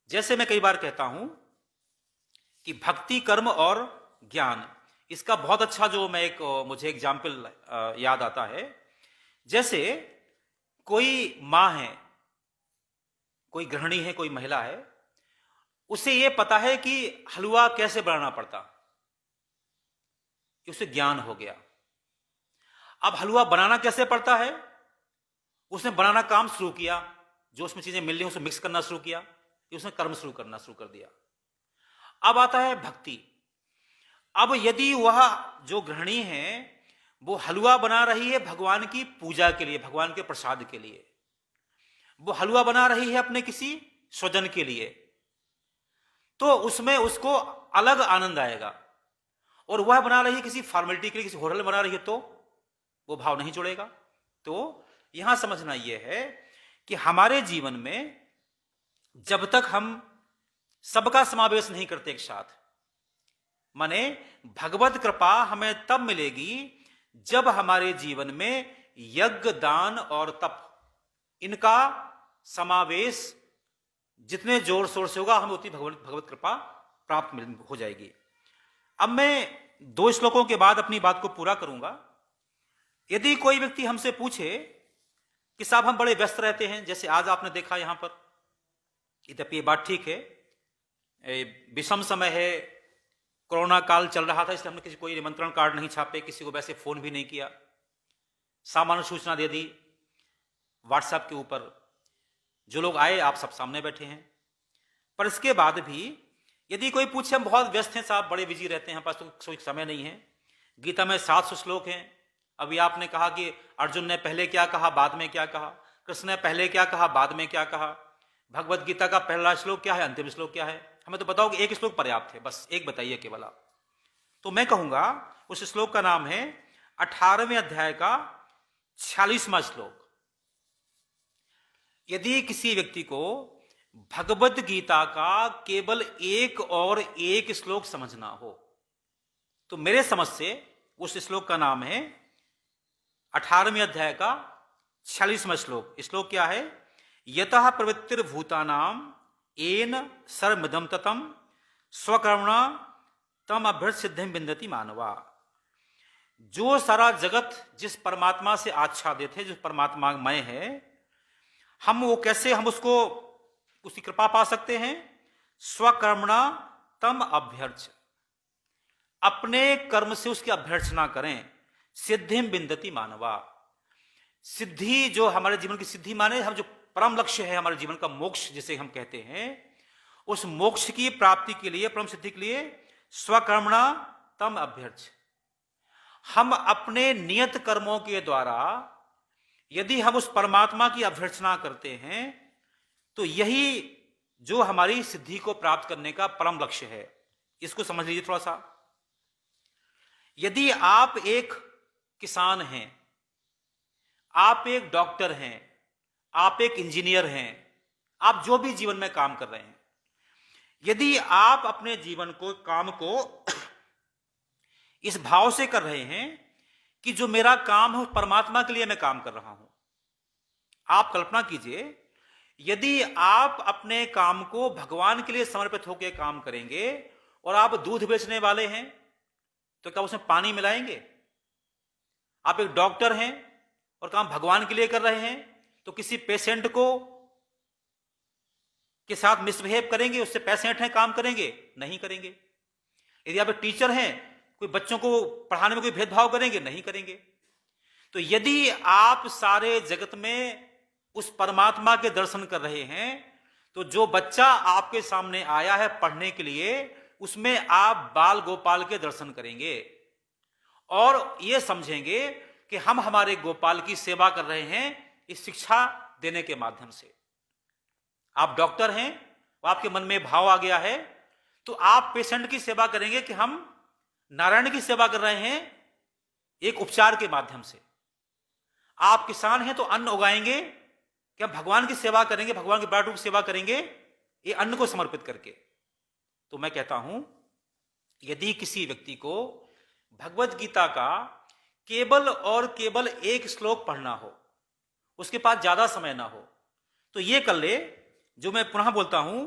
Speaker 1: जैसे मैं कई बार कहता हूं कि भक्ति, कर्म और ज्ञान, इसका बहुत अच्छा जो मुझे एग्जाम्पल याद आता है। जैसे कोई मां है, कोई गृहिणी है, कोई महिला है, उसे यह पता है कि हलवा कैसे बनाना पड़ता, कि उसे ज्ञान हो गया। अब हलवा बनाना कैसे पड़ता है, उसने बनाना काम शुरू किया, जो उसमें चीजें मिल रही उसे मिक्स करना शुरू किया, उसने कर्म शुरू कर दिया। अब आता है भक्ति। अब यदि वह जो गृहिणी है वो हलवा बना रही है भगवान की पूजा के लिए, भगवान के प्रसाद के लिए, वो हलवा बना रही है अपने किसी स्वजन के लिए, तो उसमें उसको अलग आनंद आएगा। और वह बना रही है किसी फॉर्मेलिटी के लिए, किसी होटल में बना रही है, तो वो भाव नहीं जुड़ेगा। तो यहां समझना यह है कि हमारे जीवन में जब तक हम सबका समावेश नहीं करते एक साथ, माने भगवत कृपा हमें तब मिलेगी जब हमारे जीवन में यज्ञ, दान और तप, इनका समावेश जितने जोर शोर से होगा, हमें उतनी भगवत कृपा प्राप्त हो जाएगी। अब मैं 2 श्लोकों के बाद अपनी बात को पूरा करूंगा। यदि कोई व्यक्ति हमसे पूछे कि साहब हम बड़े व्यस्त रहते हैं, जैसे आज आपने देखा यहां पर, यद्यपि ये बात ठीक है, विषम समय है, कोरोना काल चल रहा था, इसलिए हमने किसी कोई निमंत्रण कार्ड नहीं छापे, किसी को वैसे फोन भी नहीं किया, सामान्य सूचना दे दी व्हाट्सएप के ऊपर। जो लोग आए आप सब सामने बैठे हैं। पर इसके बाद भी यदि कोई पूछे हम बहुत व्यस्त हैं साहब, बड़े बिजी रहते हैं, पास तो कोई समय नहीं है। गीता में 700 श्लोक हैं। अभी आपने कहा कि अर्जुन ने पहले क्या कहा, बाद में क्या कहा, कृष्ण ने पहले क्या कहा, बाद में क्या कहा, भगवत गीता का पहला श्लोक क्या है, अंतिम श्लोक क्या है, हमें तो बताओ कि एक श्लोक पर्याप्त है, बस एक बताइए केवल आप। तो मैं कहूंगा उस श्लोक का नाम है 18वें अध्याय का 46वां श्लोक। यदि किसी व्यक्ति को भगवत गीता का केवल एक और एक श्लोक समझना हो, तो मेरे समझ से उस श्लोक का नाम है 18वें अध्याय का 46वां श्लोक। श्लोक क्या है? यतः प्रवृत्तिर्भूतानाम येन सर्वमिदं ततं स्वकर्मणा तम अभ्यर्थ सिद्धिं विन्दति मानवा। जो सारा जगत जिस परमात्मा से आच्छादित है, जो परमात्मामय है, हम वो कैसे हम उसको उसकी कृपा पा सकते हैं? स्वकर्मणा तम अभ्यर्च, अपने कर्म से उसकी अभ्यर्चना करें। सिद्धिं विन्दति मानवा, सिद्धि जो हमारे जीवन की सिद्धि माने हम जो परम लक्ष्य है हमारे जीवन का, मोक्ष जिसे हम कहते हैं, उस मोक्ष की प्राप्ति के लिए, परम सिद्धि के लिए स्वकर्मणा तम अभ्यर्च, हम अपने नियत कर्मों के द्वारा यदि हम उस परमात्मा की अभ्यर्चना करते हैं तो यही जो हमारी सिद्धि को प्राप्त करने का परम लक्ष्य है। इसको समझ लीजिए थोड़ा सा। यदि आप एक किसान हैं, आप एक डॉक्टर हैं, आप एक इंजीनियर हैं, आप जो भी जीवन में काम कर रहे हैं, यदि आप अपने जीवन को, काम को इस भाव से कर रहे हैं कि जो मेरा काम है परमात्मा के लिए मैं काम कर रहा हूं, आप कल्पना कीजिए यदि आप अपने काम को भगवान के लिए समर्पित होकर काम करेंगे और आप दूध बेचने वाले हैं तो क्या उसमें पानी मिलाएंगे? आप एक डॉक्टर हैं और काम भगवान के लिए कर रहे हैं तो किसी पेशेंट को के साथ मिसबिहेव करेंगे, उससे पेशेंट हैं काम करेंगे? नहीं करेंगे। यदि आप एक टीचर हैं, कोई बच्चों को पढ़ाने में कोई भेदभाव करेंगे? नहीं करेंगे। तो यदि आप सारे जगत में उस परमात्मा के दर्शन कर रहे हैं तो जो बच्चा आपके सामने आया है पढ़ने के लिए, उसमें आप बाल गोपाल के दर्शन करेंगे और यह समझेंगे कि हम हमारे गोपाल की सेवा कर रहे हैं इस शिक्षा देने के माध्यम से। आप डॉक्टर हैं, आपके मन में भाव आ गया है तो आप पेशेंट की सेवा करेंगे कि हम नारायण की सेवा कर रहे हैं एक उपचार के माध्यम से। आप किसान हैं तो अन्न उगाएंगे कि हम भगवान की सेवा करेंगे, भगवान के प्राणों की सेवा करेंगे ये अन्न को समर्पित करके। तो मैं कहता हूं यदि किसी व्यक्ति को भगवत गीता का केवल और केवल एक श्लोक पढ़ना हो, उसके पास ज्यादा समय ना हो, तो ये कर ले जो मैं पुनः बोलता हूं,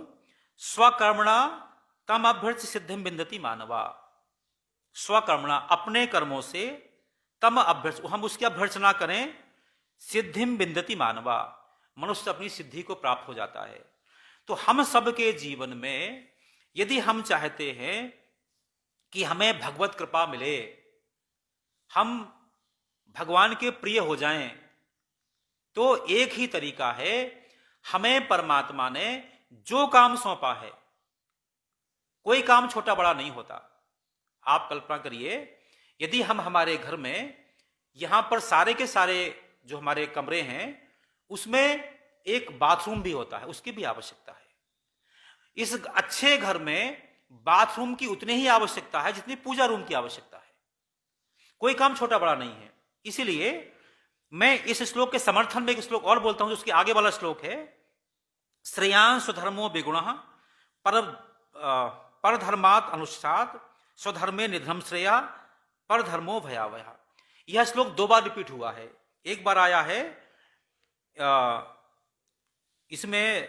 Speaker 1: स्वकर्मणा तम अभ्यर्च सिद्धिं विन्दति मानवा। स्वकर्मणा, अपने कर्मों से, तम अभ्यर्च, हम उसकी अभ्यर्चना करें, सिद्धिं विन्दति मानवा, मनुष्य अपनी सिद्धि को प्राप्त हो जाता है। तो हम सबके जीवन में यदि हम चाहते हैं कि हमें भगवत कृपा मिले, हम भगवान के प्रिय हो जाएं, तो एक ही तरीका है, हमें परमात्मा ने जो काम सौंपा है, कोई काम छोटा बड़ा नहीं होता। आप कल्पना करिए यदि हम हमारे घर में यहां पर सारे के सारे जो हमारे कमरे हैं उसमें एक बाथरूम भी होता है, उसकी भी आवश्यकता है। इस अच्छे घर में बाथरूम की उतनी ही आवश्यकता है जितनी पूजा रूम की आवश्यकता है। कोई काम छोटा बड़ा नहीं है। इसीलिए मैं इस श्लोक के समर्थन में एक श्लोक और बोलता हूं, जो उसके आगे वाला श्लोक है, श्रेयांश स्वधर्मो विगुणः परधर्मात् अनुष्ठात् स्वधर्मे निधनम श्रेया परधर्मो भयावह। यह श्लोक 2 बार रिपीट हुआ है। एक बार आया है इसमें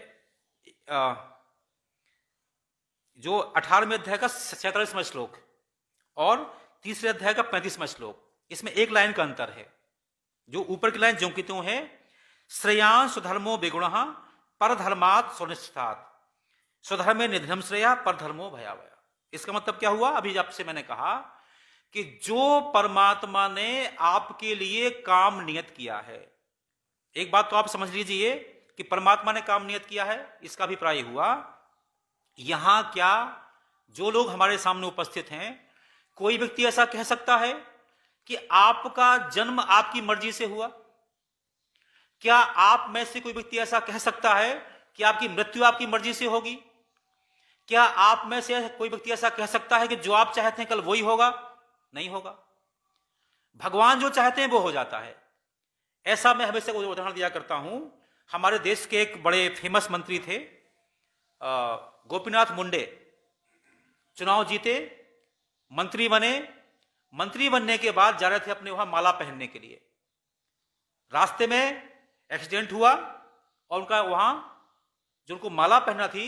Speaker 1: जो 18वें अध्याय का 47वां श्लोक और तीसरे अध्याय का 35वां श्लोक, इसमें एक लाइन का अंतर है। जो ऊपर की लाइन ज्यों की त्यों है, श्रेयांश स्वधर्मो विगुणः परधर्मात् स्वनिष्ठात् स्वधर्मे निधनम श्रेया परधर्मो भयावह। इसका मतलब क्या हुआ? अभी आपसे मैंने कहा कि जो परमात्मा ने आपके लिए काम नियत किया है, एक बात तो आप समझ लीजिए कि परमात्मा ने काम नियत किया है, इसका अभिप्राय हुआ यहां क्या जो लोग हमारे सामने उपस्थित हैं, कोई व्यक्ति ऐसा कह सकता है कि आपका जन्म आपकी मर्जी से हुआ? क्या आप में से कोई व्यक्ति ऐसा कह सकता है कि आपकी मृत्यु आपकी मर्जी से होगी? क्या आप में से कोई व्यक्ति ऐसा कह सकता है कि जो आप चाहते हैं कल वही होगा? नहीं होगा। भगवान जो चाहते हैं वो हो जाता है। ऐसा मैं हमेशा उदाहरण दिया करता हूं। हमारे देश के एक बड़े फेमस मंत्री थे, गोपीनाथ मुंडे चुनाव जीते, मंत्री बने। मंत्री बनने के बाद जा रहे थे अपने वहां माला पहनने के लिए। रास्ते में एक्सीडेंट हुआ और उनका वहां जो उनको माला पहनना थी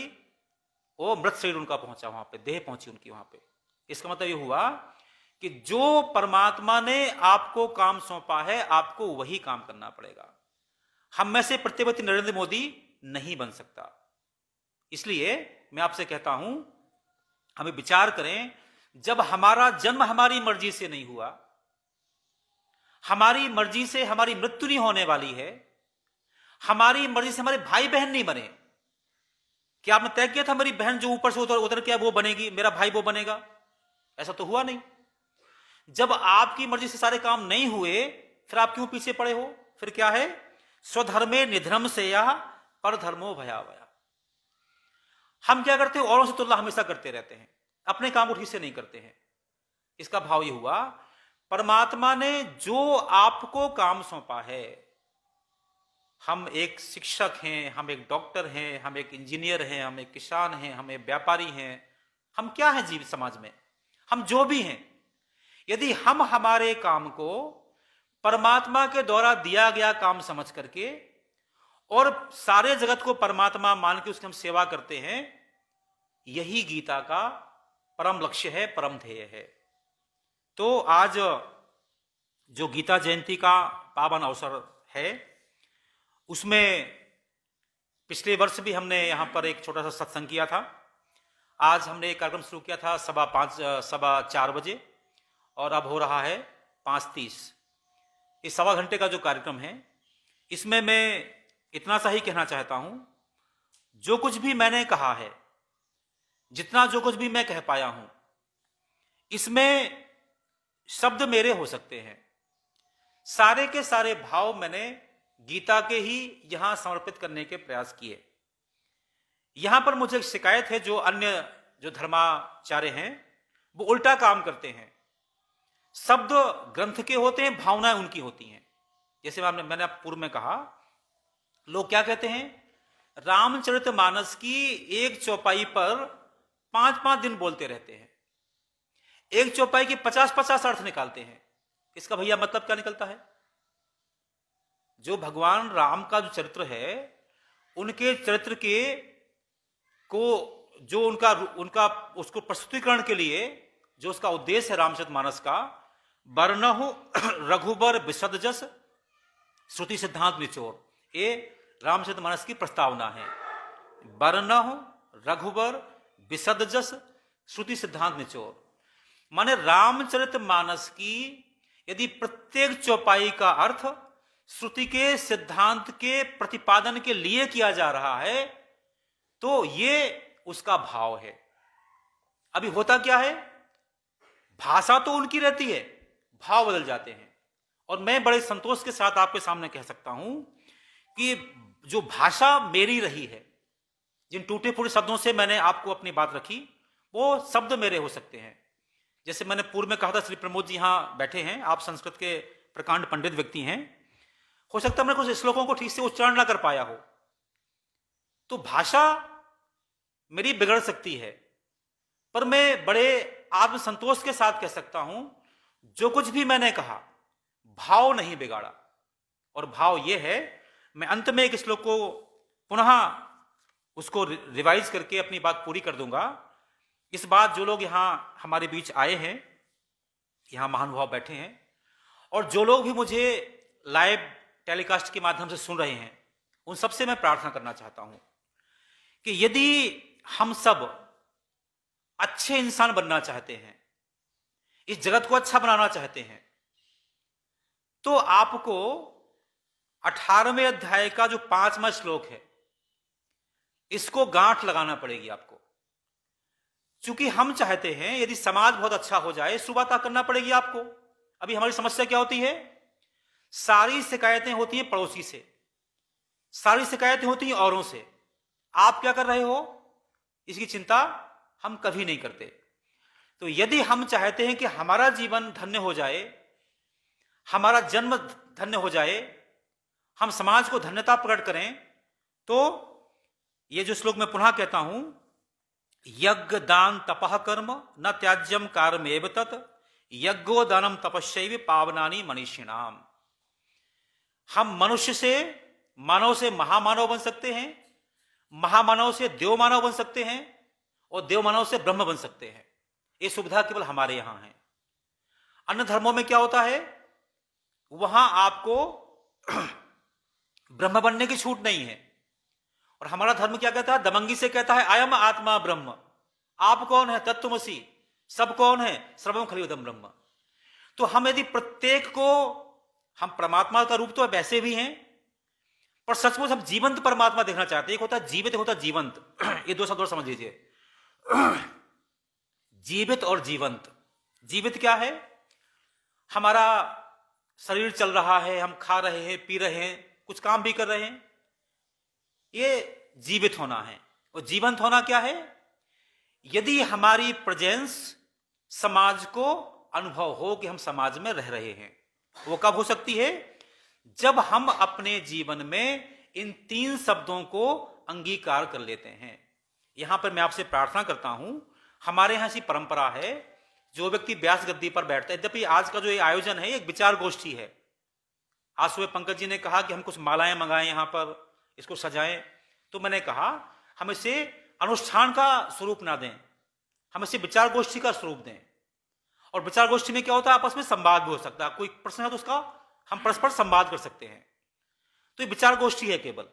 Speaker 1: वो मृत शरीर उनका पहुंचा, वहां पे देह पहुंची उनकी वहां पे। इसका मतलब ये हुआ कि जो परमात्मा ने आपको काम सौंपा है आपको वही काम करना पड़ेगा। हम में से प्रत्येक व्यक्ति नरेंद्र मोदी नहीं बन सकता। इसलिए मैं आपसे कहता हूं, हमें विचार करें, जब हमारा जन्म हमारी मर्जी से नहीं हुआ, हमारी मर्जी से हमारी मृत्यु नहीं होने वाली है, हमारी मर्जी से हमारे भाई बहन नहीं बने। क्या आपने तय किया था मेरी बहन जो ऊपर से उतर के वो बनेगी, मेरा भाई वो बनेगा? ऐसा तो हुआ नहीं। जब आपकी मर्जी से सारे काम नहीं हुए फिर आप क्यों पीछे पड़े हो? फिर क्या है? स्वधर्मे निधर्म से या पर धर्मो भयावया। हम क्या करते हैं? औरों से तुलना हमेशा करते रहते हैं, अपने काम को ठीक से नहीं करते हैं। इसका भाव यह हुआ, परमात्मा ने जो आपको काम सौंपा है, हम एक शिक्षक हैं, हम एक डॉक्टर हैं, हम एक इंजीनियर हैं, हम एक किसान हैं, हम एक व्यापारी हैं, हम क्या हैं जीवित समाज में, हम जो भी हैं, यदि हम हमारे काम को परमात्मा के द्वारा दिया गया काम समझ करके और सारे जगत को परमात्मा मान के उसकी हम सेवा करते हैं, यही गीता का परम लक्ष्य है, परम ध्येय है। तो आज जो गीता जयंती का पावन अवसर है, उसमें पिछले वर्ष भी हमने यहां पर एक छोटा सा सत्संग किया था। आज हमने एक कार्यक्रम शुरू किया था 4:15 बजे और अब हो रहा है 5:30। इस सवा घंटे का जो कार्यक्रम है, इसमें मैं इतना सा ही कहना चाहता हूं, जो कुछ भी मैंने कहा है, जितना जो कुछ भी मैं कह पाया हूं, इसमें शब्द मेरे हो सकते हैं, सारे के सारे भाव मैंने गीता के ही यहां समर्पित करने के प्रयास किए। यहां पर मुझे एक शिकायत है, जो अन्य जो धर्माचार्य हैं वो उल्टा काम करते हैं। शब्द ग्रंथ के होते हैं, भावनाएं उनकी होती हैं। जैसे मैंने पूर्व में कहा, लोग क्या कहते हैं, रामचरितमानस की एक चौपाई पर 5-5 दिन बोलते रहते हैं, एक चौपाई के 50-50 अर्थ निकालते हैं। इसका भैया मतलब क्या निकलता है? जो भगवान राम का जो चरित्र है, उनके चरित्र के को जो उनका उसको प्रस्तुतिकरण के लिए जो उसका उद्देश्य है रामचरितमानस का, वर्णहु रघुबर विशद जस श्रुति सिद्धांत निचोड़, ये रामचरितमानस की प्रस्तावना है। वर्णहु रघुबर विशद जस श्रुति सिद्धांत निचोड़, माने रामचरितमानस की यदि प्रत्येक चौपाई का अर्थ श्रुति के सिद्धांत के प्रतिपादन के लिए किया जा रहा है, तो ये उसका भाव है। अभी होता क्या है, भाषा तो उनकी रहती है, भाव बदल जाते हैं। और मैं बड़े संतोष के साथ आपके सामने कह सकता हूं कि जो भाषा मेरी रही है, जिन टूटे फूटे शब्दों से मैंने आपको अपनी बात रखी, वो शब्द मेरे हो सकते हैं। जैसे मैंने पूर्व में कहा था, श्री प्रमोद जी यहां बैठे हैं, आप संस्कृत के प्रकांड पंडित व्यक्ति हैं, हो सकता है मैं कुछ श्लोकों को ठीक से उच्चारण ना कर पाया हो, तो भाषा मेरी बिगड़ सकती है, पर मैं बड़े आत्मसंतोष के साथ कह सकता हूं, जो कुछ भी मैंने कहा भाव नहीं बिगाड़ा। और भाव यह है, मैं अंत में एक श्लोक को पुनः उसको रिवाइज करके अपनी बात पूरी कर दूंगा। इस बात जो लोग यहां हमारे बीच आए हैं, यहां महानुभाव बैठे हैं, और जो लोग भी मुझे लाइव टेलीकास्ट के माध्यम से सुन रहे हैं, उन सबसे मैं प्रार्थना करना चाहता हूं कि यदि हम सब अच्छे इंसान बनना चाहते हैं, इस जगत को अच्छा बनाना चाहते हैं, तो आपको 18वें अध्याय का जो 5वां श्लोक है, इसको गांठ लगाना पड़ेगी आपको। चूंकि हम चाहते हैं यदि समाज बहुत अच्छा हो जाए, सुबह करना पड़ेगी आपको। अभी हमारी समस्या क्या होती है, सारी शिकायतें होती हैं पड़ोसी से, सारी शिकायतें होती हैं औरों से। आप क्या कर रहे हो, इसकी चिंता हम कभी नहीं करते। तो यदि हम चाहते हैं कि हमारा जीवन धन्य हो जाए, हमारा जन्म धन्य हो जाए, हम समाज को धन्यता प्रकट करें, तो ये जो श्लोक मैं पुनः कहता हूं, यज्ञ दान तपः कर्म न त्याज्यम कार्यमेव तत् यज्ञो दानम तपस्यैव पावनानि मनीषिणाम। हम मनुष्य से, मानव से महामानव बन सकते हैं, महामानव से देव मानव बन सकते हैं, और देव मानव से ब्रह्म बन सकते हैं। ये सुविधा केवल हमारे यहां है। अन्य धर्मों में क्या होता है, वहां आपको ब्रह्म बनने की छूट नहीं है। और हमारा धर्म क्या कहता है, दमंगी से कहता है अयम आत्मा ब्रह्म। आप कौन है, तत्त्वमसि। सब कौन है, सर्वम खलुइदं ब्रह्म। तो हम यदि प्रत्येक को, हम परमात्मा का रूप तो वैसे भी हैं, पर सचमुच हम जीवंत परमात्मा देखना चाहते हैं। एक होता है जीवित, एक होता है जीवंत। ये दो शब्द और समझ लीजिए, जीवित और जीवंत। जीवित क्या है, हमारा शरीर चल रहा है, हम खा रहे हैं, पी रहे हैं, कुछ काम भी कर रहे हैं, ये जीवित होना है। और जीवंत होना क्या है, यदि हमारी प्रेजेंस समाज को अनुभव हो कि हम समाज में रह रहे हैं। वो कब हो सकती है, जब हम अपने जीवन में इन तीन शब्दों को अंगीकार कर लेते हैं। यहां पर मैं आपसे प्रार्थना करता हूं, हमारे यहां ऐसी परंपरा है, जो व्यक्ति व्यास गद्दी पर बैठता है, यद्यपि आज का जो ये आयोजन है, एक विचार गोष्ठी है। आज सुबह पंकज जी ने कहा कि हम कुछ मालाएं मंगाएं, यहां पर इसको सजाएं। तो मैंने कहा हम इसे अनुष्ठान का स्वरूप ना दें, हम इसे विचार गोष्ठी का स्वरूप दें। और विचार गोष्ठी में क्या होता है, आपस में संवाद भी हो सकता है। कोई प्रश्न है तो उसका हम परस्पर संवाद कर सकते हैं। तो ये विचार गोष्ठी है केवल।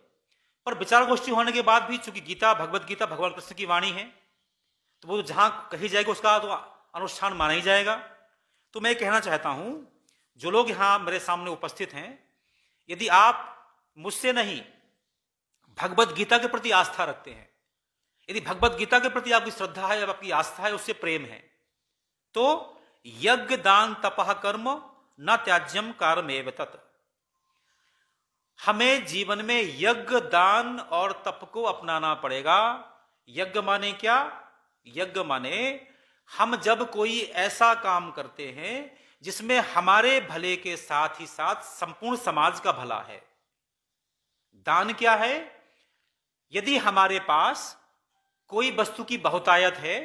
Speaker 1: पर विचार गोष्ठी होने के बाद भी, चूंकि गीता, भगवत गीता भगवान कृष्ण की वाणी है, तो वो जहां कही जाएगी उसका तो अनुष्ठान माना ही जाएगा। तो मैं कहना चाहता हूं, जो लोग यहां मेरे सामने उपस्थित हैं, यदि आप मुझसे नहीं भगवत गीता के प्रति आस्था रखते हैं, यदि भगवत गीता के प्रति आपकी श्रद्धा है, आपकी आस्था है, उससे प्रेम है, तो यज्ञ दान तपः कर्म न त्याज्यम कार्यमेव तत्। हमें जीवन में यज्ञ, दान और तप को अपनाना पड़ेगा। यज्ञ माने क्या, यज्ञ माने हम जब कोई ऐसा काम करते हैं जिसमें हमारे भले के साथ ही साथ संपूर्ण समाज का भला है। दान क्या है, यदि हमारे पास कोई वस्तु की बहुतायत है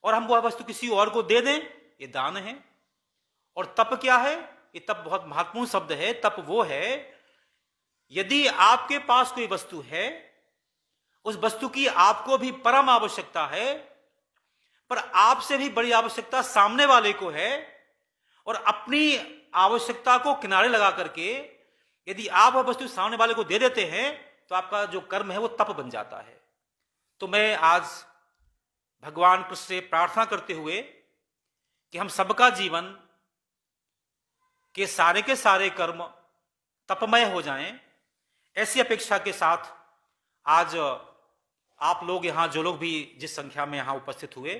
Speaker 1: और हम वह वस्तु किसी और को दे दें, ये दान है। और तप क्या है, ये तप बहुत महत्वपूर्ण शब्द है। तप वो है, यदि आपके पास कोई वस्तु है, उस वस्तु की आपको भी परम आवश्यकता है, पर आपसे भी बड़ी आवश्यकता सामने वाले को है, और अपनी आवश्यकता को किनारे लगा करके यदि आप वह वस्तु सामने वाले को दे देते हैं, तो आपका जो कर्म है वो तप बन जाता है। तो मैं आज भगवान कृष्ण से प्रार्थना करते हुए कि हम सबका जीवन के सारे कर्म तपमय हो जाएं, ऐसी अपेक्षा के साथ आज आप लोग यहां, जो लोग भी जिस संख्या में यहां उपस्थित हुए,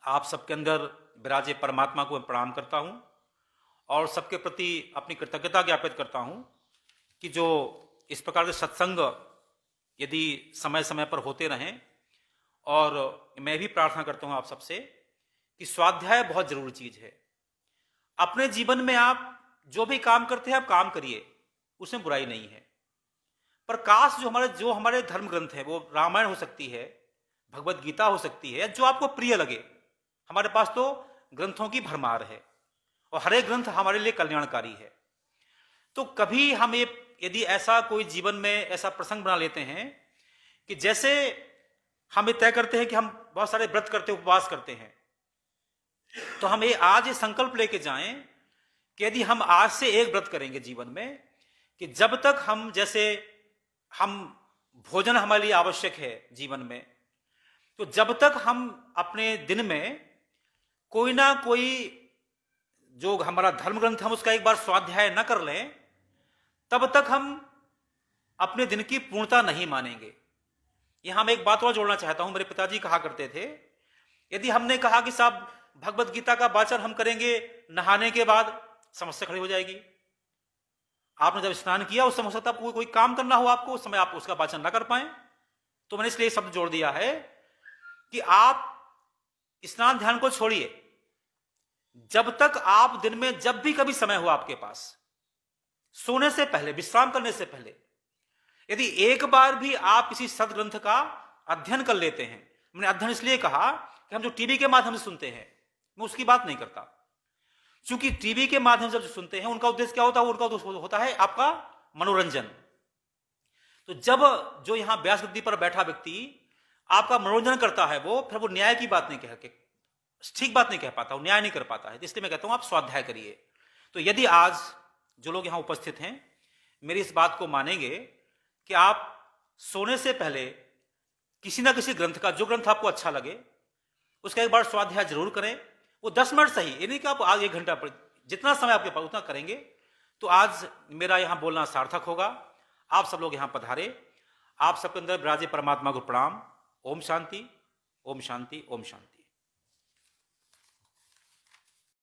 Speaker 1: आप सबके अंदर विराजे परमात्मा को मैं प्रणाम करता हूं और सबके प्रति अपनी कृतज्ञता ज्ञापित करता हूं कि जो इस प्रकार के सत्संग यदि समय समय पर होते रहें। और मैं भी प्रार्थना करता हूं आप सबसे कि स्वाध्याय बहुत जरूरी चीज है। अपने जीवन में आप जो भी काम करते हैं, आप काम करिए, उसमें बुराई नहीं है। पर काश जो हमारे धर्म ग्रंथ है, वो रामायण हो सकती है, भगवत गीता हो सकती है, जो आपको प्रिय लगे। हमारे पास तो ग्रंथों की भरमार है और हर एक ग्रंथ हमारे लिए कल्याणकारी है। तो कभी हम यदि ऐसा कोई जीवन में ऐसा प्रसंग बना लेते हैं कि जैसे हम ये तय करते हैं कि हम बहुत सारे व्रत करते, उपवास करते हैं, तो हम आज ये संकल्प लेके जाएं कि यदि हम आज से एक व्रत करेंगे जीवन में, कि जब तक हम भोजन हमारे लिए आवश्यक है जीवन में, तो जब तक हम अपने दिन में कोई ना कोई जो हमारा धर्म ग्रंथ, हम उसका एक बार स्वाध्याय न कर लें, तब तक हम अपने दिन की पूर्णता नहीं मानेंगे। यहां मैं एक बात और जोड़ना चाहता हूं। मेरे पिताजी कहा करते थे, यदि हमने कहा कि साहब भगवत गीता का वाचन हम करेंगे नहाने के बाद, समस्या खड़ी हो जाएगी। आपने जब स्नान किया उस समय हो सकता है कोई काम करना हो आपको, उस समय आप उसका वाचन ना कर पाए। तो मैंने इसलिए शब्द जोड़ दिया है कि आप स्नान ध्यान को छोड़िए, जब तक आप दिन में जब भी कभी समय हो आपके पास, सोने से पहले, विश्राम करने से पहले, यदि एक बार भी आप किसी सदग्रंथ का अध्ययन कर लेते हैं, मैंने अध्ययन इसलिए कहा कि हम जो टीवी के माध्यम से सुनते हैं, मैं उसकी बात नहीं करता, क्योंकि टीवी के माध्यम से जो सुनते हैं उनका उद्देश्य क्या होता है? उनका उद्देश्य होता है आपका मनोरंजन। तो जब जो यहां व्यास गद्दी पर बैठा व्यक्ति आपका मनोरंजन करता है, वो फिर वो न्याय की बात नहीं कह के ठीक बात नहीं कह पाता, वो न्याय नहीं कर पाता है। इसलिए मैं कहता हूं आप स्वाध्याय करिए। तो यदि आज जो लोग यहां उपस्थित हैं मेरी इस बात को मानेंगे कि आप सोने से पहले किसी ना किसी ग्रंथ का, जो ग्रंथ आपको अच्छा लगे, उसका एक बार स्वाध्याय जरूर करें। वो 10 मिनट सही, ये नहीं कि आप आज 1 घंटा पर, जितना समय आपके पास उतना करेंगे तो आज मेरा यहां बोलना सार्थक होगा। आप सब लोग यहां पधारे, आप सबके अंदर विराजे परमात्मा को प्रणाम। ओम शांति, ओम शांति, ओम शांति।